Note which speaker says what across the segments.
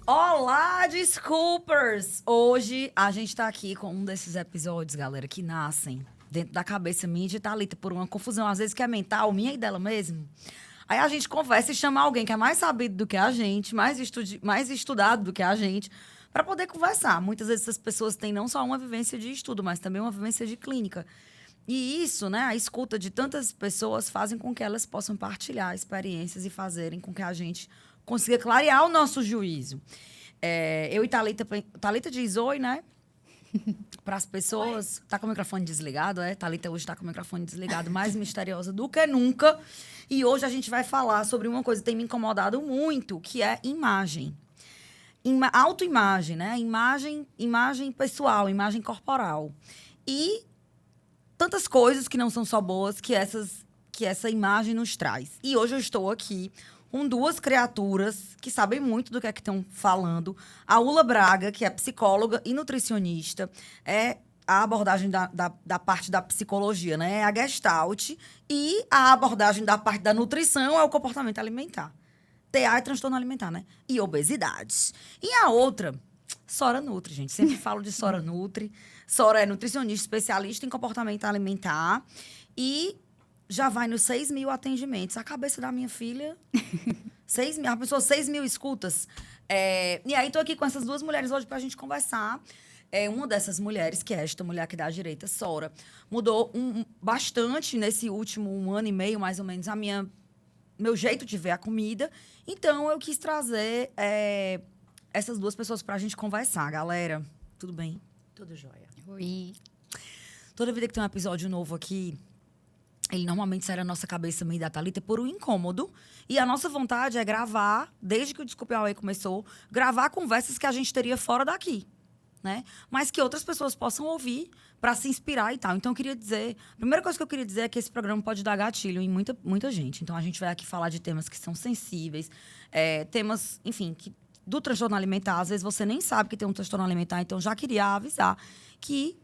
Speaker 1: Olá, Desculpers! Hoje a gente tá aqui com um desses episódios, galera, que nascem dentro da cabeça minha e de Thalita por uma confusão, às vezes que é mental, minha e dela mesmo. Aí a gente conversa e chama alguém que é mais sabido do que a gente, mais estudado do que a gente, para poder conversar. Muitas vezes essas pessoas têm não só uma vivência de estudo, mas também uma vivência de clínica. E isso, né, a escuta de tantas pessoas fazem com que elas possam partilhar experiências e fazerem com que a gente consiga clarear o nosso juízo. Eu e Thalita diz oi, né? Para as pessoas. Tá com o microfone desligado, é? Thalita hoje tá com o microfone desligado, mais misteriosa do que nunca. E hoje a gente vai falar sobre uma coisa que tem me incomodado muito, que é imagem. Autoimagem, né? Imagem pessoal, imagem corporal. E tantas coisas que não são só boas que essa imagem nos traz. E hoje eu estou aqui com duas criaturas que sabem muito do que é que estão falando. A Ula Braga, que é psicóloga e nutricionista, é a abordagem da parte da psicologia, né? É a Gestalt. E a abordagem da parte da nutrição é o comportamento alimentar. TA é transtorno alimentar, né? E obesidade. E a outra, Sora Nutri, gente. Sempre falo de Sora Nutri. Sora é nutricionista especialista em comportamento alimentar. E já vai nos 6 mil atendimentos. A cabeça da minha filha, 6 mil, a pessoa 6 mil escutas. E aí, tô aqui com essas duas mulheres hoje pra gente conversar. Uma dessas mulheres, que é esta mulher aqui da direita, Sora, mudou bastante nesse último 1 ano e meio, mais ou menos, meu jeito de ver a comida. Então, eu quis trazer essas duas pessoas pra gente conversar. Galera, tudo bem?
Speaker 2: Tudo jóia.
Speaker 3: Oi.
Speaker 1: Toda vida que tem um episódio novo aqui, ele normalmente sai da nossa cabeça, meio da Thalita, por um incômodo. E a nossa vontade é gravar, desde que o Desculpe Away começou, gravar conversas que a gente teria fora daqui, né? Mas que outras pessoas possam ouvir para se inspirar e tal. Então, eu queria dizer... A primeira coisa que eu queria dizer é que esse programa pode dar gatilho em muita, muita gente. Então, a gente vai aqui falar de temas que são sensíveis, temas, enfim, do transtorno alimentar. Às vezes, você nem sabe que tem um transtorno alimentar. Então, já queria avisar que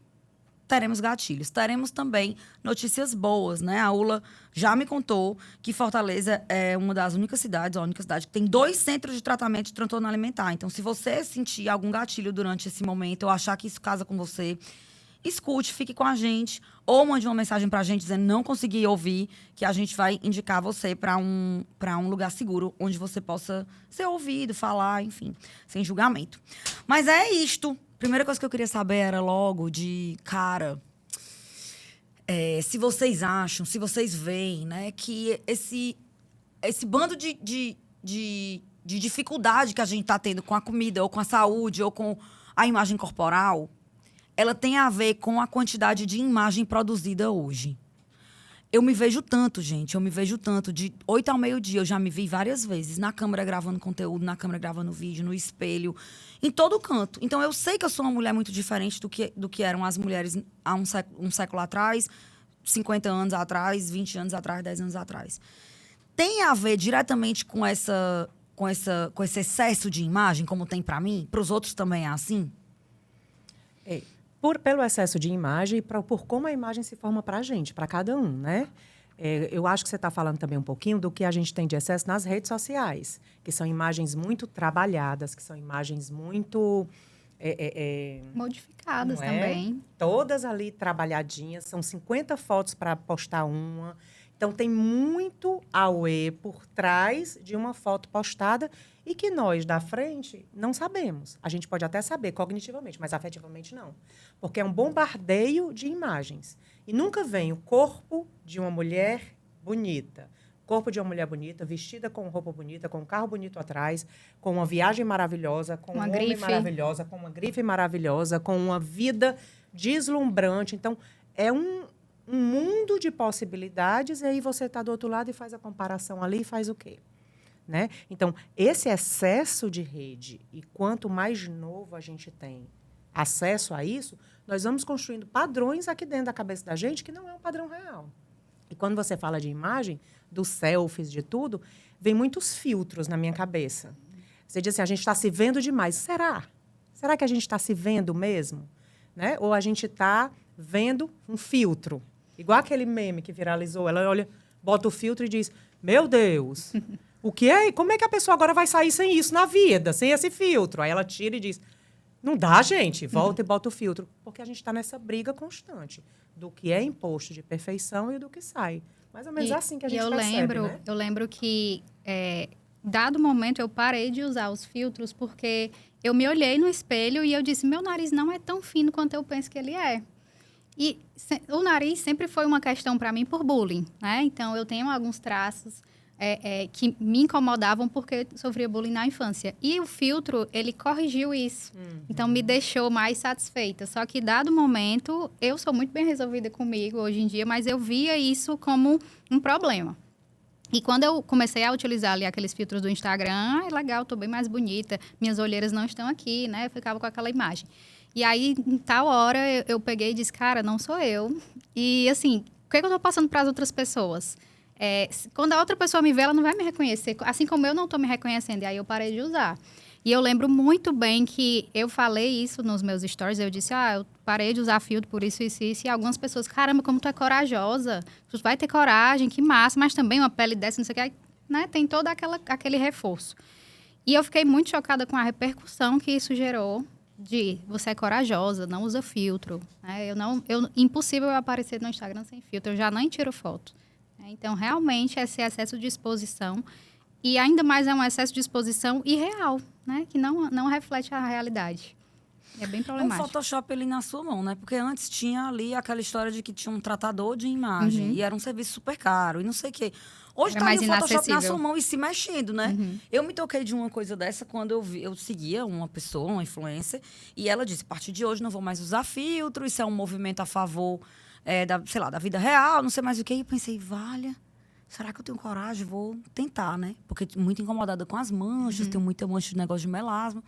Speaker 1: teremos gatilhos. Teremos também notícias boas, né? A Ula já me contou que Fortaleza é uma das únicas cidades, a única cidade que tem 2 centros de tratamento de transtorno alimentar. Então, se você sentir algum gatilho durante esse momento ou achar que isso casa com você, escute, fique com a gente ou mande uma mensagem pra gente dizendo não consegui ouvir, que a gente vai indicar você para um lugar seguro, onde você possa ser ouvido, falar, enfim, sem julgamento. Mas é isto. Primeira coisa que eu queria saber era logo de cara, se vocês acham, se vocês veem, né, que esse bando de dificuldade que a gente está tendo com a comida, ou com a saúde, ou com a imagem corporal, ela tem a ver com a quantidade de imagem produzida hoje. Eu me vejo tanto, gente, de 8 ao meio-dia, eu já me vi várias vezes, na câmera gravando conteúdo, na câmera gravando vídeo, no espelho, em todo canto. Então, eu sei que eu sou uma mulher muito diferente do que eram as mulheres há um século atrás, 50 anos atrás, 20 anos atrás, 10 anos atrás. Tem a ver diretamente com esse excesso de imagem, como tem para mim? Para os outros também é assim?
Speaker 2: Pelo excesso de imagem e por como a imagem se forma para a gente, para cada um, né? Eu acho que você está falando também um pouquinho do que a gente tem de excesso nas redes sociais, que são imagens muito trabalhadas, que são imagens muito...
Speaker 3: Modificadas também.
Speaker 2: Todas ali trabalhadinhas, são 50 fotos para postar uma. Então, tem muito auê por trás de uma foto postada e que nós, da frente, não sabemos. A gente pode até saber cognitivamente, mas afetivamente não. Porque é um bombardeio de imagens. E nunca vem o corpo de uma mulher bonita. Corpo de uma mulher bonita, vestida com roupa bonita, com um carro bonito atrás, com uma viagem maravilhosa, com
Speaker 3: uma
Speaker 2: um homem
Speaker 3: grife
Speaker 2: maravilhosa, com uma grife maravilhosa, com uma vida deslumbrante. Então, é um mundo de possibilidades, e aí você está do outro lado e faz a comparação ali e faz o quê? Né? Então, esse excesso de rede, e quanto mais novo a gente tem acesso a isso, nós vamos construindo padrões aqui dentro da cabeça da gente que não é um padrão real. E quando você fala de imagem, dos selfies, de tudo, vem muitos filtros na minha cabeça. Você diz assim, a gente está se vendo demais. Será? Será que a gente está se vendo mesmo? Né? Ou a gente está vendo um filtro? Igual aquele meme que viralizou. Ela olha, bota o filtro e diz, meu Deus, O que é? Como é que a pessoa agora vai sair sem isso na vida, sem esse filtro? Aí ela tira e diz, não dá, gente, volta e bota o filtro. Porque a gente está nessa briga constante do que é imposto de perfeição e do que sai. Mais ou menos assim que a gente percebe, né?
Speaker 3: Eu lembro que, dado momento, eu parei de usar os filtros porque eu me olhei no espelho e eu disse, meu nariz não é tão fino quanto eu penso que ele é. E o nariz sempre foi uma questão para mim por bullying, né? Então, eu tenho alguns traços que me incomodavam porque sofria bullying na infância. E o filtro, ele corrigiu isso. Então, me deixou mais satisfeita. Só que, dado momento, eu sou muito bem resolvida comigo hoje em dia, mas eu via isso como um problema. E quando eu comecei a utilizar ali aqueles filtros do Instagram, legal, tô bem mais bonita, minhas olheiras não estão aqui, né? Eu ficava com aquela imagem. E aí, em tal hora, eu peguei e disse, cara, não sou eu. E, assim, o que eu tô passando para as outras pessoas? Quando a outra pessoa me vê, ela não vai me reconhecer, assim como eu não estou me reconhecendo. E aí eu parei de usar. E eu lembro muito bem que eu falei isso nos meus stories. Eu disse, eu parei de usar filtro por isso, isso, isso. E algumas pessoas, caramba, como tu é corajosa. Tu vai ter coragem, que massa. Mas também uma pele dessa, não sei o que. Aí, né, tem todo aquele reforço. E eu fiquei muito chocada com a repercussão que isso gerou. De você é corajosa, não usa filtro. Né? Impossível eu aparecer no Instagram sem filtro. Eu já nem tiro foto. Então, realmente, esse excesso de exposição, e ainda mais é um excesso de exposição irreal, né? Que não reflete a realidade. É bem problemático.
Speaker 1: Um Photoshop ali na sua mão, né? Porque antes tinha ali aquela história de que tinha um tratador de imagem, e era um serviço super caro, e não sei o quê. Hoje tá ali o Photoshop na sua mão e se mexendo, né? Eu me toquei de uma coisa dessa quando eu seguia uma pessoa, uma influencer, e ela disse, a partir de hoje não vou mais usar filtro, isso é um movimento a favor... da vida real, não sei mais o que. E eu pensei, será que eu tenho coragem? Vou tentar, né? Porque muito incomodada com as manchas, tenho muita mancha de negócio de melasma.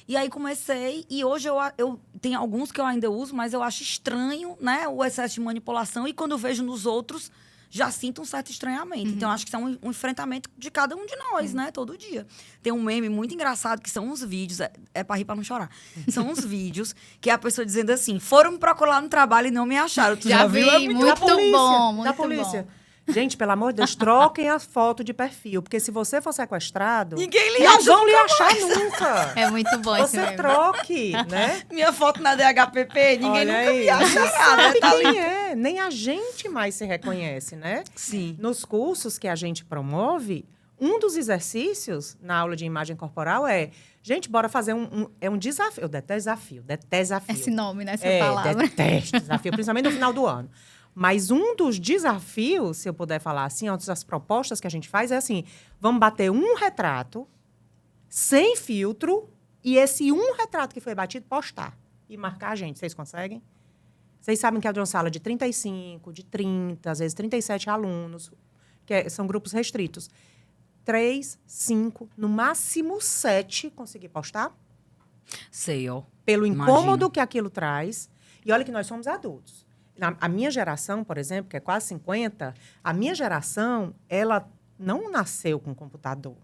Speaker 1: E aí comecei, e hoje eu tenho alguns que eu ainda uso, mas eu acho estranho, né? O excesso de manipulação, e quando eu vejo nos outros, já sinto um certo estranhamento. Então, acho que isso é um enfrentamento de cada um de nós, né? Todo dia. Tem um meme muito engraçado, que são uns vídeos... É pra rir, pra não chorar. São uns vídeos que é a pessoa dizendo assim... Foram me procurar no trabalho e não me acharam. Tu já viu?
Speaker 3: É muito bom, muito
Speaker 2: da polícia. Gente, pelo amor de Deus, troquem as fotos de perfil. Porque se você for sequestrado...
Speaker 1: Ninguém lhe
Speaker 2: não
Speaker 1: acha
Speaker 2: vão lhe
Speaker 1: nunca
Speaker 2: achar
Speaker 1: mais.
Speaker 2: nunca.
Speaker 3: É muito bom esse
Speaker 2: Você
Speaker 3: meme.
Speaker 2: troque, né?
Speaker 1: Minha foto na DHPP, ninguém
Speaker 2: Olha
Speaker 1: nunca
Speaker 2: aí.
Speaker 1: me achará, né?
Speaker 2: Sabe
Speaker 1: Tá
Speaker 2: quem
Speaker 1: ali.
Speaker 2: é? Nem a gente mais se reconhece, né?
Speaker 1: Sim.
Speaker 2: Nos cursos que a gente promove, um dos exercícios na aula de imagem corporal é... Gente, bora fazer um desafio. Eu detesto desafio.
Speaker 3: Esse nome, né? Essa palavra.
Speaker 2: Detesto desafio, principalmente no final do ano. Mas um dos desafios, se eu puder falar assim, uma das propostas que a gente faz é assim, vamos bater um retrato sem filtro e esse um retrato que foi batido postar e marcar a gente. Vocês conseguem? Vocês sabem que é de uma sala de 35, de 30, às vezes 37 alunos, são grupos restritos. 3, 5, no máximo 7 conseguir postar?
Speaker 1: Sei, ó.
Speaker 2: Pelo incômodo
Speaker 1: Imagino.
Speaker 2: que aquilo traz. E olha que nós somos adultos. A minha geração, por exemplo, que é quase 50, a minha geração, ela não nasceu com computador.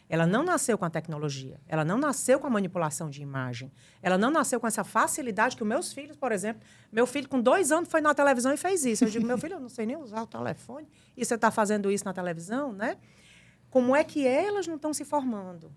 Speaker 2: Ela não nasceu com a tecnologia. Ela não nasceu com a manipulação de imagem. Ela não nasceu com essa facilidade que os meus filhos, por exemplo... Meu filho, com 2 anos, foi na televisão e fez isso. Eu digo, meu filho, eu não sei nem usar o telefone. E você está fazendo isso na televisão, né? Como é que elas não estão se formando?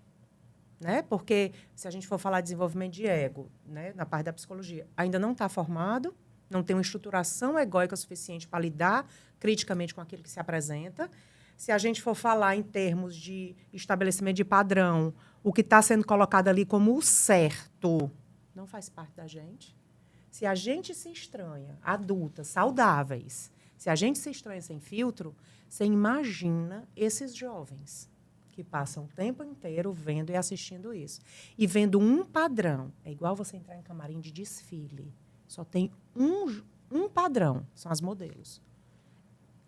Speaker 2: Né? Porque, se a gente for falar de desenvolvimento de ego, né, na parte da psicologia, ainda não está formado, não tem uma estruturação egóica suficiente para lidar criticamente com aquilo que se apresenta. Se a gente for falar em termos de estabelecimento de padrão, o que está sendo colocado ali como o certo não faz parte da gente. Se a gente se estranha, adultas, saudáveis, se a gente se estranha sem filtro, você imagina esses jovens que passam o tempo inteiro vendo e assistindo isso. E vendo um padrão. É igual você entrar em camarim de desfile. Só tem um padrão, são as modelos.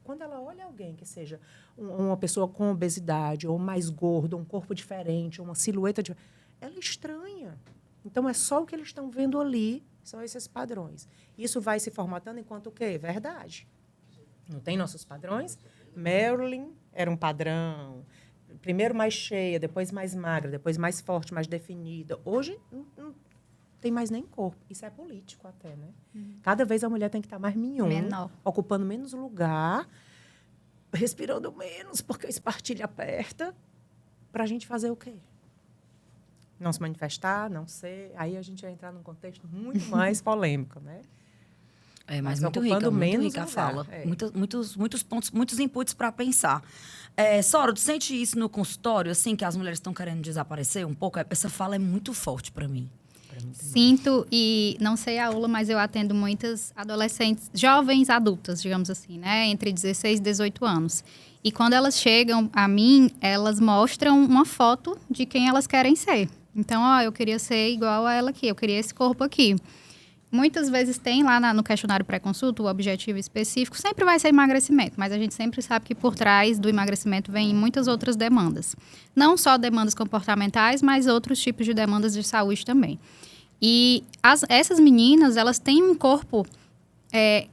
Speaker 2: Quando ela olha alguém que seja uma pessoa com obesidade, ou mais gordo, um corpo diferente, uma silhueta diferente, ela estranha. Então, é só o que eles estão vendo ali, são esses padrões. Isso vai se formatando enquanto o quê? Verdade. Não tem nossos padrões? Marilyn era um padrão. Primeiro mais cheia, depois mais magra, depois mais forte, mais definida. Hoje, não tem mais nem corpo. Isso é político até, né? Cada vez a mulher tem que estar mais mignon,
Speaker 3: Menor.
Speaker 2: ocupando menos lugar, respirando menos, porque o espartilho aperta. Pra gente fazer o quê? Não se manifestar, não ser. Aí a gente vai entrar num contexto muito mais polêmico, né?
Speaker 1: Mas
Speaker 2: Mas
Speaker 1: muito
Speaker 2: ocupando
Speaker 1: rica, muito
Speaker 2: menos
Speaker 1: rica a
Speaker 2: lugar,
Speaker 1: fala.
Speaker 2: é.
Speaker 1: Muitos pontos, muitos inputs para pensar. Sora, tu sente isso no consultório, assim, que as mulheres estão querendo desaparecer um pouco? Essa fala é muito forte para mim.
Speaker 3: Sinto, e não sei a Ula, mas eu atendo muitas adolescentes, jovens adultas, digamos assim, né? Entre 16 e 18 anos. E quando elas chegam a mim, elas mostram uma foto de quem elas querem ser. Então, eu queria ser igual a ela aqui, eu queria esse corpo aqui. Muitas vezes tem lá no questionário pré-consulta o objetivo específico, sempre vai ser emagrecimento, mas a gente sempre sabe que por trás do emagrecimento vem muitas outras demandas. Não só demandas comportamentais, mas outros tipos de demandas de saúde também. E essas meninas, elas têm um corpo,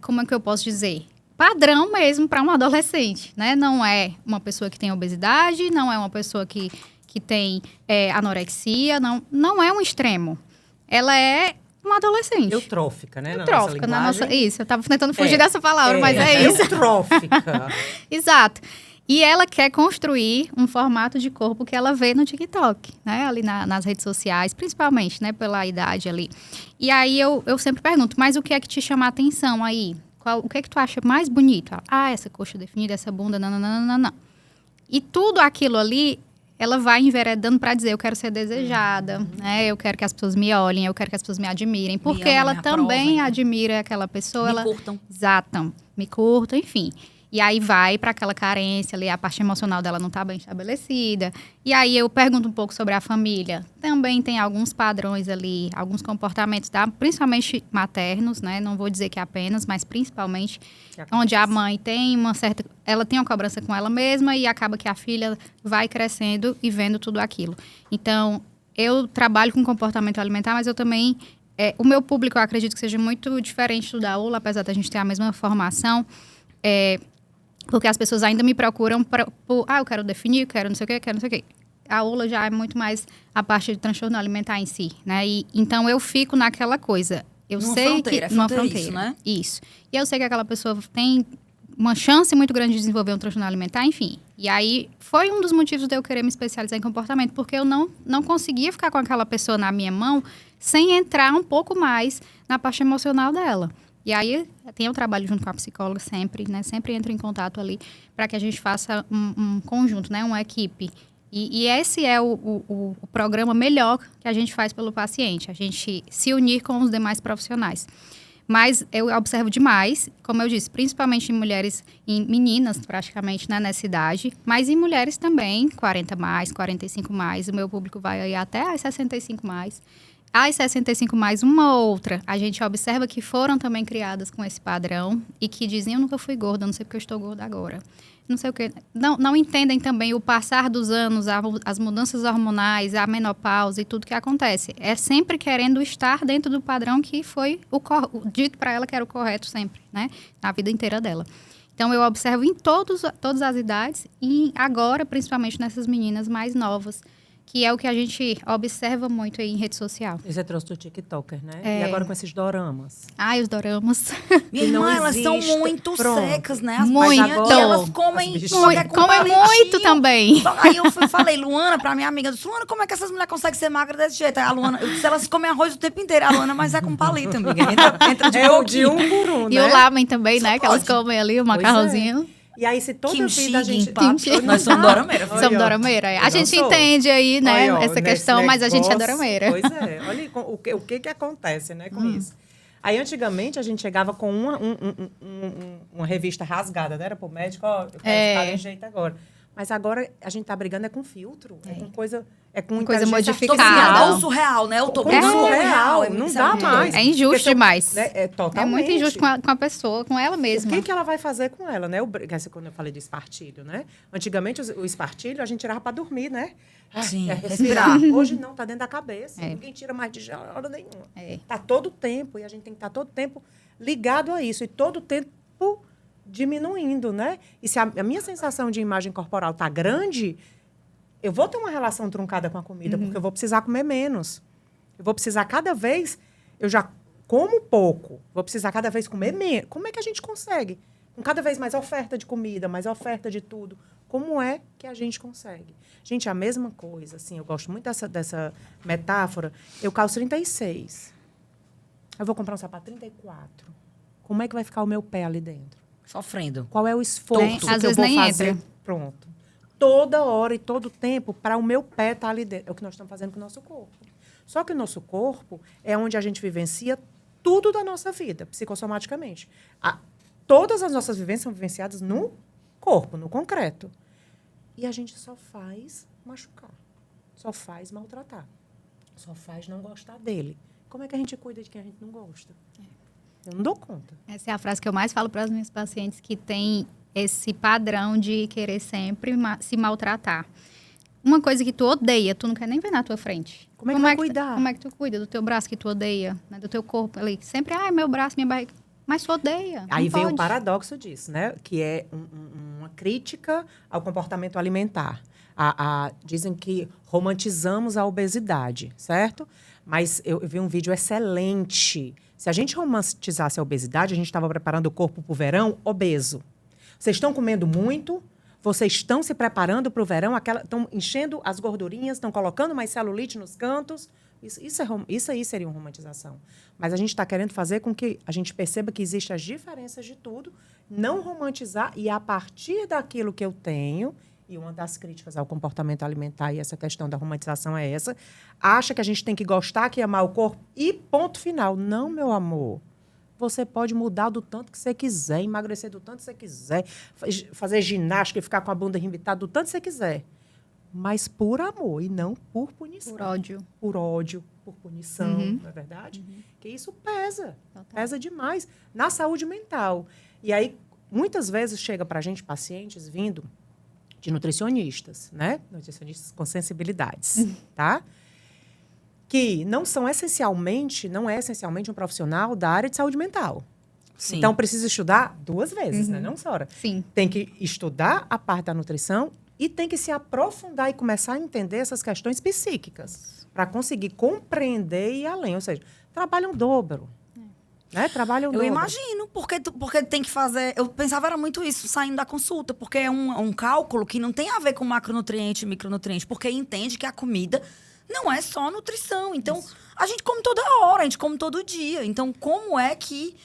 Speaker 3: como é que eu posso dizer? Padrão mesmo para um adolescente, né? Não é uma pessoa que tem obesidade, não é uma pessoa que tem anorexia, não é um extremo. Ela é uma adolescente.
Speaker 2: Eutrófica, né?
Speaker 3: Eutrófica, isso, eu estava tentando fugir dessa palavra, mas é isso.
Speaker 2: Eutrófica.
Speaker 3: Exato. E ela quer construir um formato de corpo que ela vê no TikTok, né? Ali nas redes sociais, principalmente, né? Pela idade ali. E aí eu sempre pergunto, mas o que é que te chama a atenção aí? O que é que tu acha mais bonito? Essa coxa definida, essa bunda, não. E tudo aquilo ali, ela vai enveredando para dizer, eu quero ser desejada, né? Eu quero que as pessoas me olhem, eu quero que as pessoas me admirem. Porque ela também admira aquela pessoa.
Speaker 1: Me curtam.
Speaker 3: Exato, me curtam, enfim. E aí vai para aquela carência ali, a parte emocional dela não está bem estabelecida. E aí eu pergunto um pouco sobre a família. Também tem alguns padrões ali, alguns comportamentos, principalmente maternos, né? Não vou dizer que apenas, mas principalmente onde a mãe tem ela tem uma cobrança com ela mesma e acaba que a filha vai crescendo e vendo tudo aquilo. Então, eu trabalho com comportamento alimentar, mas eu também... o meu público, eu acredito que seja muito diferente do da ULA, apesar da gente ter a mesma formação. Porque as pessoas ainda me procuram eu quero definir, quero não sei o quê. A ULA já é muito mais a parte de transtorno alimentar em si, né? E, então, eu fico naquela coisa. Eu sei que... Numa fronteira,
Speaker 1: né?
Speaker 3: Isso. E eu sei que aquela pessoa tem uma chance muito grande de desenvolver um transtorno alimentar, enfim. E aí, foi um dos motivos de eu querer me especializar em comportamento, porque eu não conseguia ficar com aquela pessoa na minha mão sem entrar um pouco mais na parte emocional dela. E aí, tem um trabalho junto com a psicóloga sempre, né? Sempre entro em contato ali para que a gente faça um conjunto, né? Uma equipe. E esse é o programa melhor que a gente faz pelo paciente. A gente se unir com os demais profissionais. Mas eu observo demais, como eu disse, principalmente em mulheres, em meninas praticamente, né? Nessa idade. Mas em mulheres também, 40 mais, 45 mais. O meu público vai aí até as 65 mais. As 65 mais uma outra, a gente observa que foram também criadas com esse padrão e que dizem, eu nunca fui gorda, não sei porque eu estou gorda agora. Não sei o quê. Não entendem também o passar dos anos, as mudanças hormonais, a menopausa e tudo que acontece. É sempre querendo estar dentro do padrão que foi dito para ela que era o correto sempre, né? Na vida inteira dela. Então, eu observo em todas as idades e agora, principalmente nessas meninas mais novas, que é o que a gente observa muito aí em rede social.
Speaker 2: E você trouxe do TikToker, né? E agora com esses doramas.
Speaker 3: Os doramas.
Speaker 1: Minha irmã, elas são muito secas, né? As
Speaker 3: muito.
Speaker 1: Mães, e elas comem
Speaker 3: comem muito também.
Speaker 1: Aí eu falei, Luana, pra minha amiga, disse, Luana, como é que essas mulheres conseguem ser magras desse jeito? Aí a Luana, eu disse, elas comem arroz o tempo inteiro. A Luana, mas é com palito, amiga. Entra de
Speaker 2: de um por um, né?
Speaker 3: E o lamen também, né? Que elas comem ali, o macarrãozinho.
Speaker 2: E aí, se toda
Speaker 1: kimchi,
Speaker 2: vida a gente...
Speaker 1: Nós somos dorameira.
Speaker 3: Somos dorameira. A gente entende aí, né, essa questão, mas a gente é dorameira.
Speaker 2: Pois é. Olha o que acontece, né, com isso. Aí, antigamente, a gente chegava com uma revista rasgada, né? Era pro médico, eu quero ficar desse jeito agora. Mas agora a gente tá brigando com filtro, com coisa... com
Speaker 3: coisa modificada.
Speaker 1: É o surreal, né? O
Speaker 2: surreal, não dá mais.
Speaker 3: É injusto demais.
Speaker 2: Totalmente.
Speaker 3: É muito injusto com a pessoa, com ela mesma.
Speaker 2: O que ela vai fazer com ela, né? Quando eu falei de espartilho, né? Antigamente, o espartilho a gente tirava para dormir, né?
Speaker 1: Sim,
Speaker 2: respirar. Hoje não, tá dentro da cabeça. Ninguém tira mais de hora nenhuma. Tá todo o tempo, e a gente tem que estar todo o tempo ligado a isso. E todo o tempo diminuindo, né? E se a minha sensação de imagem corporal tá grande, eu vou ter uma relação truncada com a comida, porque eu vou precisar comer menos. Eu vou precisar cada vez... Eu já como pouco, vou precisar cada vez comer menos. Como é que a gente consegue com cada vez mais oferta de comida, mais oferta de tudo. Como é que a gente consegue? Gente, a mesma coisa, assim, eu gosto muito dessa metáfora. Eu calço 36. Eu vou comprar um sapato 34. Como é que vai ficar o meu pé ali dentro?
Speaker 1: Sofrendo.
Speaker 2: Qual é o esforço que
Speaker 3: Às
Speaker 2: eu
Speaker 3: vezes
Speaker 2: vou
Speaker 3: nem
Speaker 2: fazer?
Speaker 3: entra.
Speaker 2: Pronto. Toda hora e todo tempo para o meu pé estar ali dentro. É o que nós estamos fazendo com o nosso corpo. Só que o nosso corpo é onde a gente vivencia tudo da nossa vida, psicossomaticamente. Todas as nossas vivências são vivenciadas no corpo, no concreto. E a gente só faz machucar. Só faz maltratar. Só faz não gostar dele. Como é que a gente cuida de quem a gente não gosta? Eu não dou conta.
Speaker 3: Essa é a frase que eu mais falo para as minhas pacientes que têm esse padrão de querer sempre se maltratar. Uma coisa que tu odeia, tu não quer nem ver na tua frente.
Speaker 2: Como é que vai cuidar?
Speaker 3: Como é que tu cuida do teu braço que tu odeia, né? Do teu corpo ali? Sempre, meu braço, minha barriga. Mas tu odeia.
Speaker 2: Aí
Speaker 3: não
Speaker 2: vem
Speaker 3: pode.
Speaker 2: o paradoxo disso, né? Que é uma crítica ao comportamento alimentar. Dizem que romantizamos a obesidade, certo? Mas eu vi um vídeo excelente. Se a gente romantizasse a obesidade, a gente estava preparando o corpo para o verão obeso. Vocês estão comendo muito, vocês estão se preparando para o verão, estão enchendo as gordurinhas, estão colocando mais celulite nos cantos. Isso aí seria uma romantização. Mas a gente está querendo fazer com que a gente perceba que existem as diferenças de tudo, não romantizar, e a partir daquilo que eu tenho, e uma das críticas ao comportamento alimentar e essa questão da romantização é essa, acha que a gente tem que gostar, que amar o corpo e ponto final. Não, meu amor. Você pode mudar do tanto que você quiser, emagrecer do tanto que você quiser, fazer ginástica e ficar com a bunda arrebitada do tanto que você quiser. Mas por amor e não por punição.
Speaker 3: Por ódio.
Speaker 2: Por ódio, por punição, não é verdade? Que isso pesa.
Speaker 3: Total.
Speaker 2: Pesa demais na saúde mental. E aí, muitas vezes, chega para a gente pacientes vindo de nutricionistas, né? Nutricionistas com sensibilidades, tá? Que não é essencialmente um profissional da área de saúde mental.
Speaker 1: Sim.
Speaker 2: Então, precisa estudar 2 vezes, né? Não, Sora?
Speaker 3: Sim.
Speaker 2: Tem que estudar a parte da nutrição e tem que se aprofundar e começar a entender essas questões psíquicas para conseguir compreender e ir além. Ou seja, trabalham o dobro. Né? Trabalham o
Speaker 1: Eu
Speaker 2: dobro.
Speaker 1: imagino, porque tem que fazer... Eu pensava era muito isso, saindo da consulta, porque é um cálculo que não tem a ver com macronutriente e micronutriente, porque entende que a comida não é só nutrição. Então, a gente come toda hora, a gente come todo dia. Então, como é que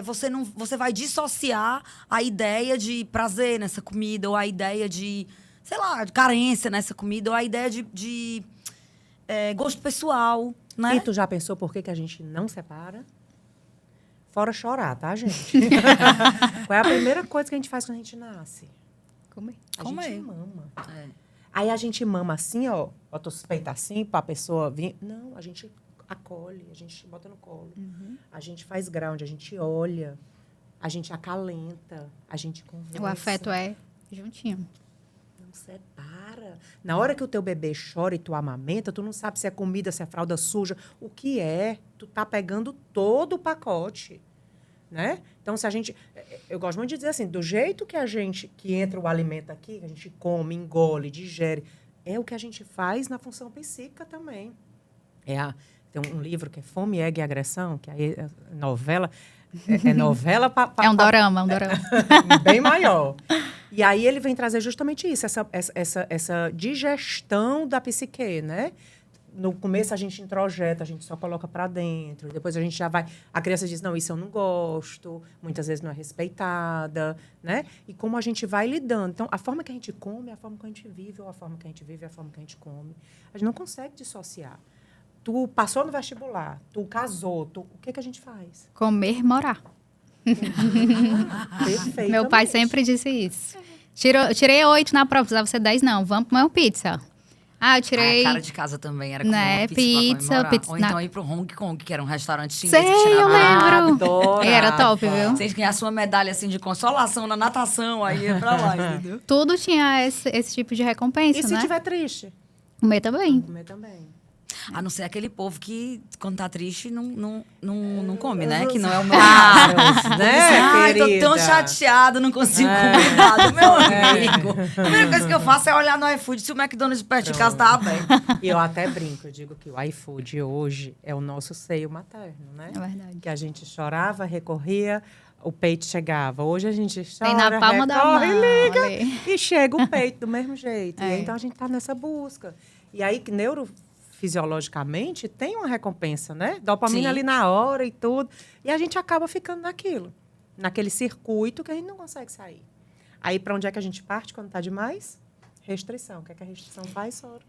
Speaker 1: você vai dissociar a ideia de prazer nessa comida, ou a ideia de, sei lá, de carência nessa comida, ou a ideia de gosto pessoal, né?
Speaker 2: E tu já pensou por que a gente não separa? Fora chorar, tá, gente? Qual é a primeira coisa que a gente faz quando a gente nasce?
Speaker 3: Comer.
Speaker 2: A
Speaker 1: Comer.
Speaker 2: gente mama.
Speaker 1: É.
Speaker 2: Aí a gente mama assim, ó. Bota o suspeito assim pra pessoa vir. Não, a gente acolhe, a gente bota no colo. A gente faz ground, a gente olha, a gente acalenta, a gente conversa.
Speaker 3: O afeto é juntinho.
Speaker 2: Não separa. Na hora que o teu bebê chora e tu amamenta, tu não sabe se é comida, se é fralda suja. O que é? Tu tá pegando todo o pacote. Né? Então, se a gente... Eu gosto muito de dizer assim, do jeito que entra o alimento aqui, que a gente come, engole, digere, é o que a gente faz na função psíquica também. Tem um livro que é Fome, Egg e Agressão, que aí é novela... É novela
Speaker 3: É um dorama,
Speaker 2: bem maior. E aí ele vem trazer justamente isso, essa digestão da psique, né? No começo a gente introjeta, a gente só coloca para dentro. Depois a gente já vai... A criança diz, não, isso eu não gosto. Muitas vezes não é respeitada, né? E como a gente vai lidando. Então, a forma que a gente come é a forma que a gente vive, ou a forma que a gente vive é a forma que a gente come. A gente não consegue dissociar. Tu passou no vestibular, tu casou, o que a gente faz?
Speaker 3: Comer, morar.
Speaker 2: Perfeitamente.
Speaker 3: Meu pai sempre disse isso. Tirei 8 na prova, precisava ser 10, não. Vamos comer uma pizza. Eu tirei...
Speaker 1: A cara de casa também era comer
Speaker 3: Né,
Speaker 1: uma pizza pra comemorar.
Speaker 3: pizza,
Speaker 1: Ou então ir pro Hong Kong, que era um restaurante chinês.
Speaker 3: Sei,
Speaker 1: que tirava-
Speaker 3: eu lembro.
Speaker 2: Adorava.
Speaker 3: Era top, viu?
Speaker 1: Vocês ganhassem uma medalha assim de consolação na natação, aí ia pra lá, entendeu?
Speaker 3: Tudo tinha esse tipo de recompensa,
Speaker 2: E se
Speaker 3: né?
Speaker 2: tiver triste?
Speaker 3: Comer também.
Speaker 2: Comer também.
Speaker 1: A não ser aquele povo que, quando tá triste, não come, né? Que não é o meu caso.
Speaker 2: Caros, né,
Speaker 1: Ai, tô tão
Speaker 2: querida?
Speaker 1: chateada, não consigo comer nada. Meu amigo, a primeira coisa que eu faço é olhar no iFood se o McDonald's perto de casa tá aberto.
Speaker 2: E eu até brinco, eu digo que o iFood hoje é o nosso seio materno, né?
Speaker 3: É verdade.
Speaker 2: Que a gente chorava, recorria o peito chegava. Hoje a gente chora,
Speaker 3: Tem na palma da mão.
Speaker 2: liga,
Speaker 3: Ali.
Speaker 2: e chega o peito do mesmo jeito.
Speaker 3: É.
Speaker 2: E então a gente está nessa busca. E aí, neurofisiologicamente, tem uma recompensa, né? Dopamina
Speaker 1: Sim.
Speaker 2: ali na hora e tudo. E a gente acaba ficando naquilo. Naquele circuito que a gente não consegue sair. Aí, para onde é que a gente parte quando está demais? Restrição. O que é que a restrição faz, Sora?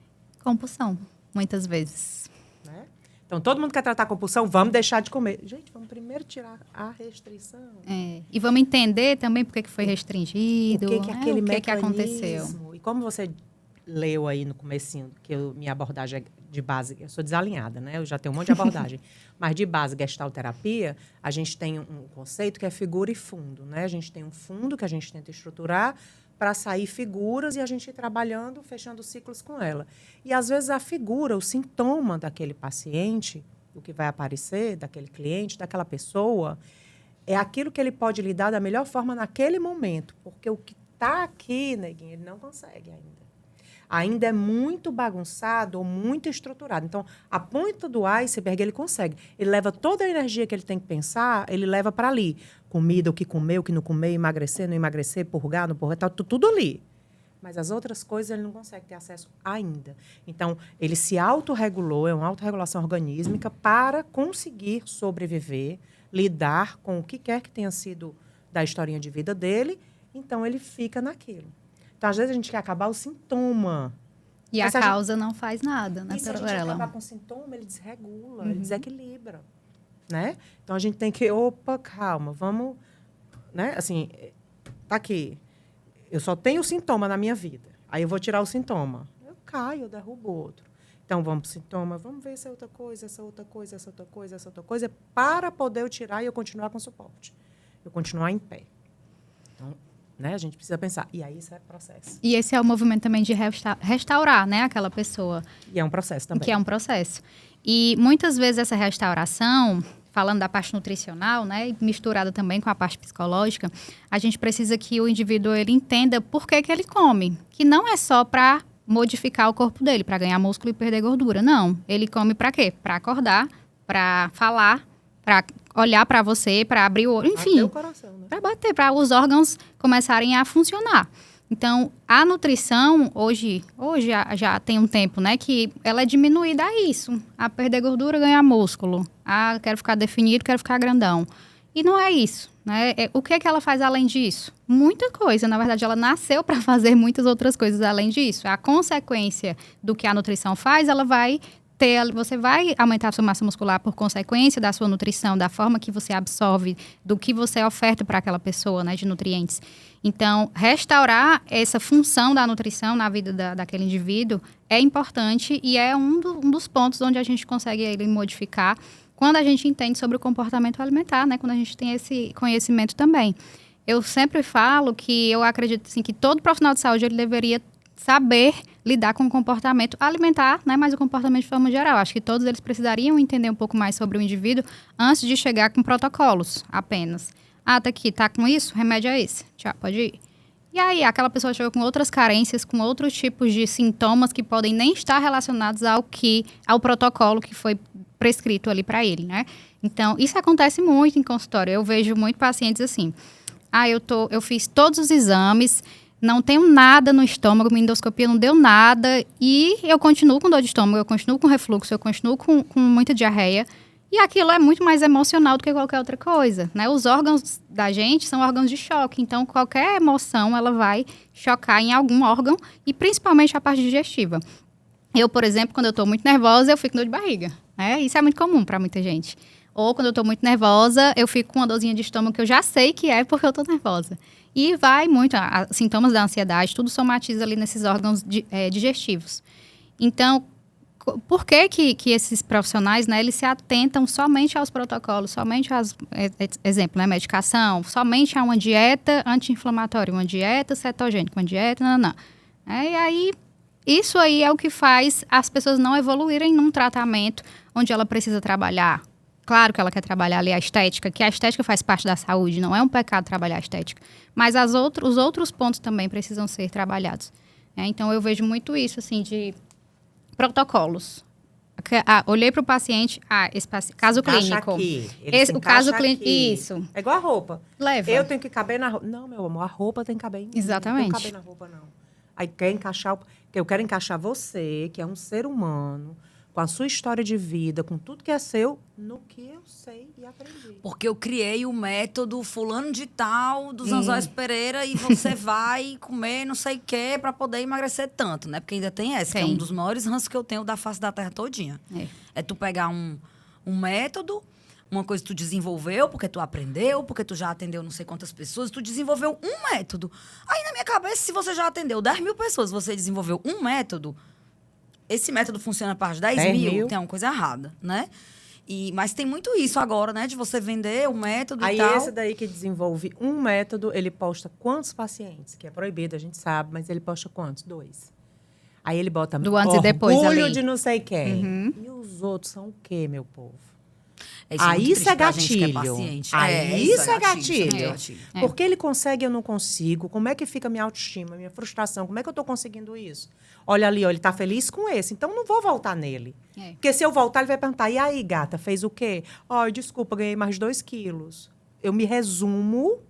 Speaker 3: Compulsão, muitas vezes.
Speaker 2: Né? Então, todo mundo quer tratar a compulsão, vamos deixar de comer. Gente, vamos primeiro tirar a restrição.
Speaker 3: É. E vamos entender também por que foi restringido,
Speaker 2: O que é aquele
Speaker 3: o que aconteceu.
Speaker 2: mecanismo. E como você leu aí no comecinho, que minha abordagem é de base, eu sou desalinhada, né? Eu já tenho um monte de abordagem. Mas de base, gestalterapia, a gente tem um conceito que é figura e fundo, né? A gente tem um fundo que a gente tenta estruturar para sair figuras e a gente ir trabalhando, fechando ciclos com ela. E, às vezes, a figura, o sintoma daquele paciente, o que vai aparecer, daquele cliente, daquela pessoa, é aquilo que ele pode lidar da melhor forma naquele momento. Porque o que está aqui, neguinho, ele não consegue ainda. Ainda é muito bagunçado ou muito estruturado. Então, a ponta do iceberg, ele consegue. Ele leva toda a energia que ele tem que pensar, ele leva para ali. Comida, o que comer, o que não comer, emagrecer, não emagrecer, purgar, não purgar, tá tudo ali. Mas as outras coisas ele não consegue ter acesso ainda. Então, ele se autorregulou, é uma autorregulação organísmica para conseguir sobreviver, lidar com o que quer que tenha sido da historinha de vida dele. Então, ele fica naquilo. Então, às vezes, a gente quer acabar o sintoma.
Speaker 3: E
Speaker 2: Mas
Speaker 3: a
Speaker 2: se a
Speaker 3: causa não faz nada, né,
Speaker 2: E se a
Speaker 3: por
Speaker 2: gente
Speaker 3: ela.
Speaker 2: acabar com o sintoma, ele desregula, ele desequilibra. Né? Então, a gente tem que, opa, calma, vamos... Né? Assim, tá aqui. Eu só tenho sintoma na minha vida. Aí eu vou tirar o sintoma. Eu caio, eu derrubo o outro. Então, vamos para o sintoma, vamos ver essa outra coisa, essa outra coisa, essa outra coisa, essa outra coisa, para poder eu tirar e eu continuar com suporte. Eu continuar em pé. Então, né, a gente precisa pensar. E aí, isso é processo.
Speaker 3: E esse é o movimento também de restaurar, né, aquela pessoa.
Speaker 2: E é um processo também.
Speaker 3: Que é um processo. E muitas vezes essa restauração, falando da parte nutricional, né, misturada também com a parte psicológica, a gente precisa que o indivíduo ele entenda por que ele come. Que não é só para modificar o corpo dele, para ganhar músculo e perder gordura. Não. Ele come para quê? Para acordar, para falar, para olhar para você, para abrir o olho, enfim.
Speaker 2: Bater o coração, né?
Speaker 3: Para bater, para os órgãos começarem a funcionar. Então, a nutrição, hoje já tem um tempo, né, que ela é diminuída a isso. A perder gordura, ganhar músculo. Ah, quero ficar definido, quero ficar grandão. E não é isso, né? O que ela faz além disso? Muita coisa. Na verdade, ela nasceu para fazer muitas outras coisas além disso. A consequência do que a nutrição faz, ela vai você vai aumentar a sua massa muscular por consequência da sua nutrição, da forma que você absorve, do que você oferta para aquela pessoa, né, de nutrientes. Então, restaurar essa função da nutrição na vida daquele indivíduo é importante e é um dos pontos onde a gente consegue ele modificar quando a gente entende sobre o comportamento alimentar, né, quando a gente tem esse conhecimento também. Eu sempre falo que eu acredito assim, que todo profissional de saúde ele deveria saber lidar com o comportamento alimentar, né, mas o comportamento de forma geral. Acho que todos eles precisariam entender um pouco mais sobre o indivíduo antes de chegar com protocolos apenas. Ah, tá aqui, tá com isso? Remédio é esse. Tchau, pode ir. E aí, aquela pessoa chega com outras carências, com outros tipos de sintomas que podem nem estar relacionados ao protocolo que foi prescrito ali para ele, né? Então, isso acontece muito em consultório. Eu vejo muito pacientes assim. Ah, eu fiz todos os exames, não tenho nada no estômago, minha endoscopia não deu nada e eu continuo com dor de estômago, eu continuo com refluxo, eu continuo com muita diarreia. E aquilo é muito mais emocional do que qualquer outra coisa, né? Os órgãos da gente são órgãos de choque, então qualquer emoção ela vai chocar em algum órgão e principalmente a parte digestiva. Eu, por exemplo, quando eu estou muito nervosa, eu fico com dor de barriga, né? Isso é muito comum para muita gente. Ou quando eu estou muito nervosa, eu fico com uma dorzinha de estômago que eu já sei que é porque eu estou nervosa. E vai muito, sintomas da ansiedade, tudo somatiza ali nesses órgãos digestivos. Então, por que esses profissionais, né, eles se atentam somente aos protocolos, somente aos, exemplo, né, medicação, somente a uma dieta anti-inflamatória, uma dieta cetogênica, uma dieta, e aí, isso aí é o que faz as pessoas não evoluírem num tratamento onde ela precisa trabalhar. Claro que ela quer trabalhar ali a estética, que a estética faz parte da saúde, não é um pecado trabalhar a estética. Mas os outros pontos também precisam ser trabalhados. Então, eu vejo muito isso, assim, de protocolos. olhei para o paciente, caso clínico.
Speaker 2: Aqui,
Speaker 3: O caso clínico,
Speaker 2: aqui.
Speaker 3: isso.
Speaker 2: É igual a roupa.
Speaker 3: Leva.
Speaker 2: Eu tenho que caber na roupa. Não, meu amor, a roupa tem que caber em mim.
Speaker 3: Exatamente.
Speaker 2: Não tem que caber na roupa, não. Aí eu quero encaixar você, que é um ser humano, com a sua história de vida, com tudo que é seu, no que eu sei e aprendi.
Speaker 1: Porque eu criei o método fulano de tal, dos Anzóis Pereira, e você vai comer não sei o quê pra poder emagrecer tanto, né? Porque ainda tem essa, que é um dos maiores ranços que eu tenho da face da terra todinha. É tu pegar um método, uma coisa que tu desenvolveu, porque tu aprendeu, porque tu já atendeu não sei quantas pessoas, tu desenvolveu um método. Aí, na minha cabeça, se você já atendeu 10 mil pessoas, você desenvolveu um método, esse método funciona para as 10 mil, tem alguma coisa errada, né? Mas tem muito isso agora, né? De você vender o método e tal.
Speaker 2: Aí esse daí que desenvolve um método, ele posta quantos pacientes? Que é proibido, a gente sabe, mas ele posta quantos? 2. Aí ele bota
Speaker 3: do antes e depois ali.
Speaker 2: de não sei quem. E os outros são o quê, meu povo?
Speaker 1: Aí
Speaker 2: isso é gatilho. Isso é gatilho. Porque ele consegue, eu não consigo. Como é que fica minha autoestima, minha frustração? Como é que eu estou conseguindo isso? Olha ali, ó, ele está feliz com esse. Então, não vou voltar nele. Porque se eu voltar, ele vai perguntar, e aí, gata, fez o quê? Desculpa, ganhei mais 2 quilos. Eu me resumo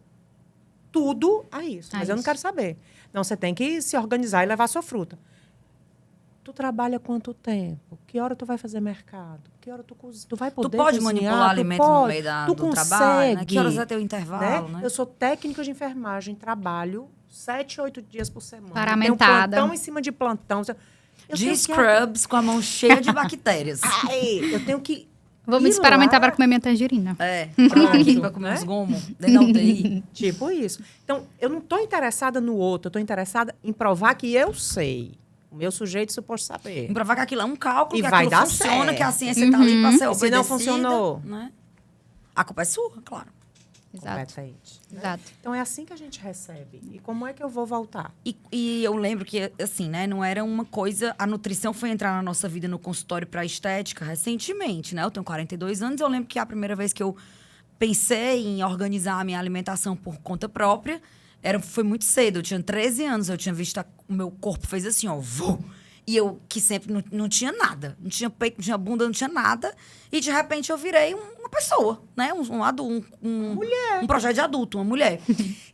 Speaker 2: tudo a isso. Mas eu não quero saber. Não, você tem que se organizar e levar a sua fruta. Tu trabalha quanto tempo? Que hora tu vai fazer mercado? Que hora tu cozinha? Tu vai poder
Speaker 1: Tu pode
Speaker 2: cozinhar?
Speaker 1: manipular alimento no meio do trabalho, né? Que horas vai ter o intervalo, né?
Speaker 2: Eu sou técnica de enfermagem, trabalho 7, 8 dias por semana.
Speaker 3: Paramentada.
Speaker 2: Tenho plantão em cima de plantão.
Speaker 1: De scrubs com a mão cheia de bactérias.
Speaker 2: Eu tenho que
Speaker 3: Vou me experimentar para comer minha tangerina.
Speaker 1: Pra comer uns gomos dentro da UTI.
Speaker 2: Tipo isso. Então, eu não estou interessada no outro, eu estou interessada em provar que eu sei. O meu sujeito suposto saber.
Speaker 1: Em provar que aquilo é um cálculo,
Speaker 2: e
Speaker 1: que
Speaker 2: vai
Speaker 1: aquilo
Speaker 2: dar
Speaker 1: funciona,
Speaker 2: certo.
Speaker 1: que a ciência tá ali para ser obedecida.
Speaker 2: Se não funcionou,
Speaker 1: né? A culpa é sua, claro.
Speaker 3: Exato.
Speaker 2: Né?
Speaker 3: Exato.
Speaker 2: Então, é assim que a gente recebe. E como é que eu vou voltar?
Speaker 1: E eu lembro que, assim, né? Não era uma coisa... A nutrição foi entrar na nossa vida no consultório para estética recentemente, né? Eu tenho 42 anos. Eu lembro que a primeira vez que eu pensei em organizar a minha alimentação por conta própria... Foi muito cedo, eu tinha 13 anos, eu tinha visto o meu corpo fez assim, ó, vum, e eu que sempre não tinha nada, não tinha peito, não tinha bunda, não tinha nada, e de repente eu virei uma pessoa, né, um projeto de adulto, uma mulher.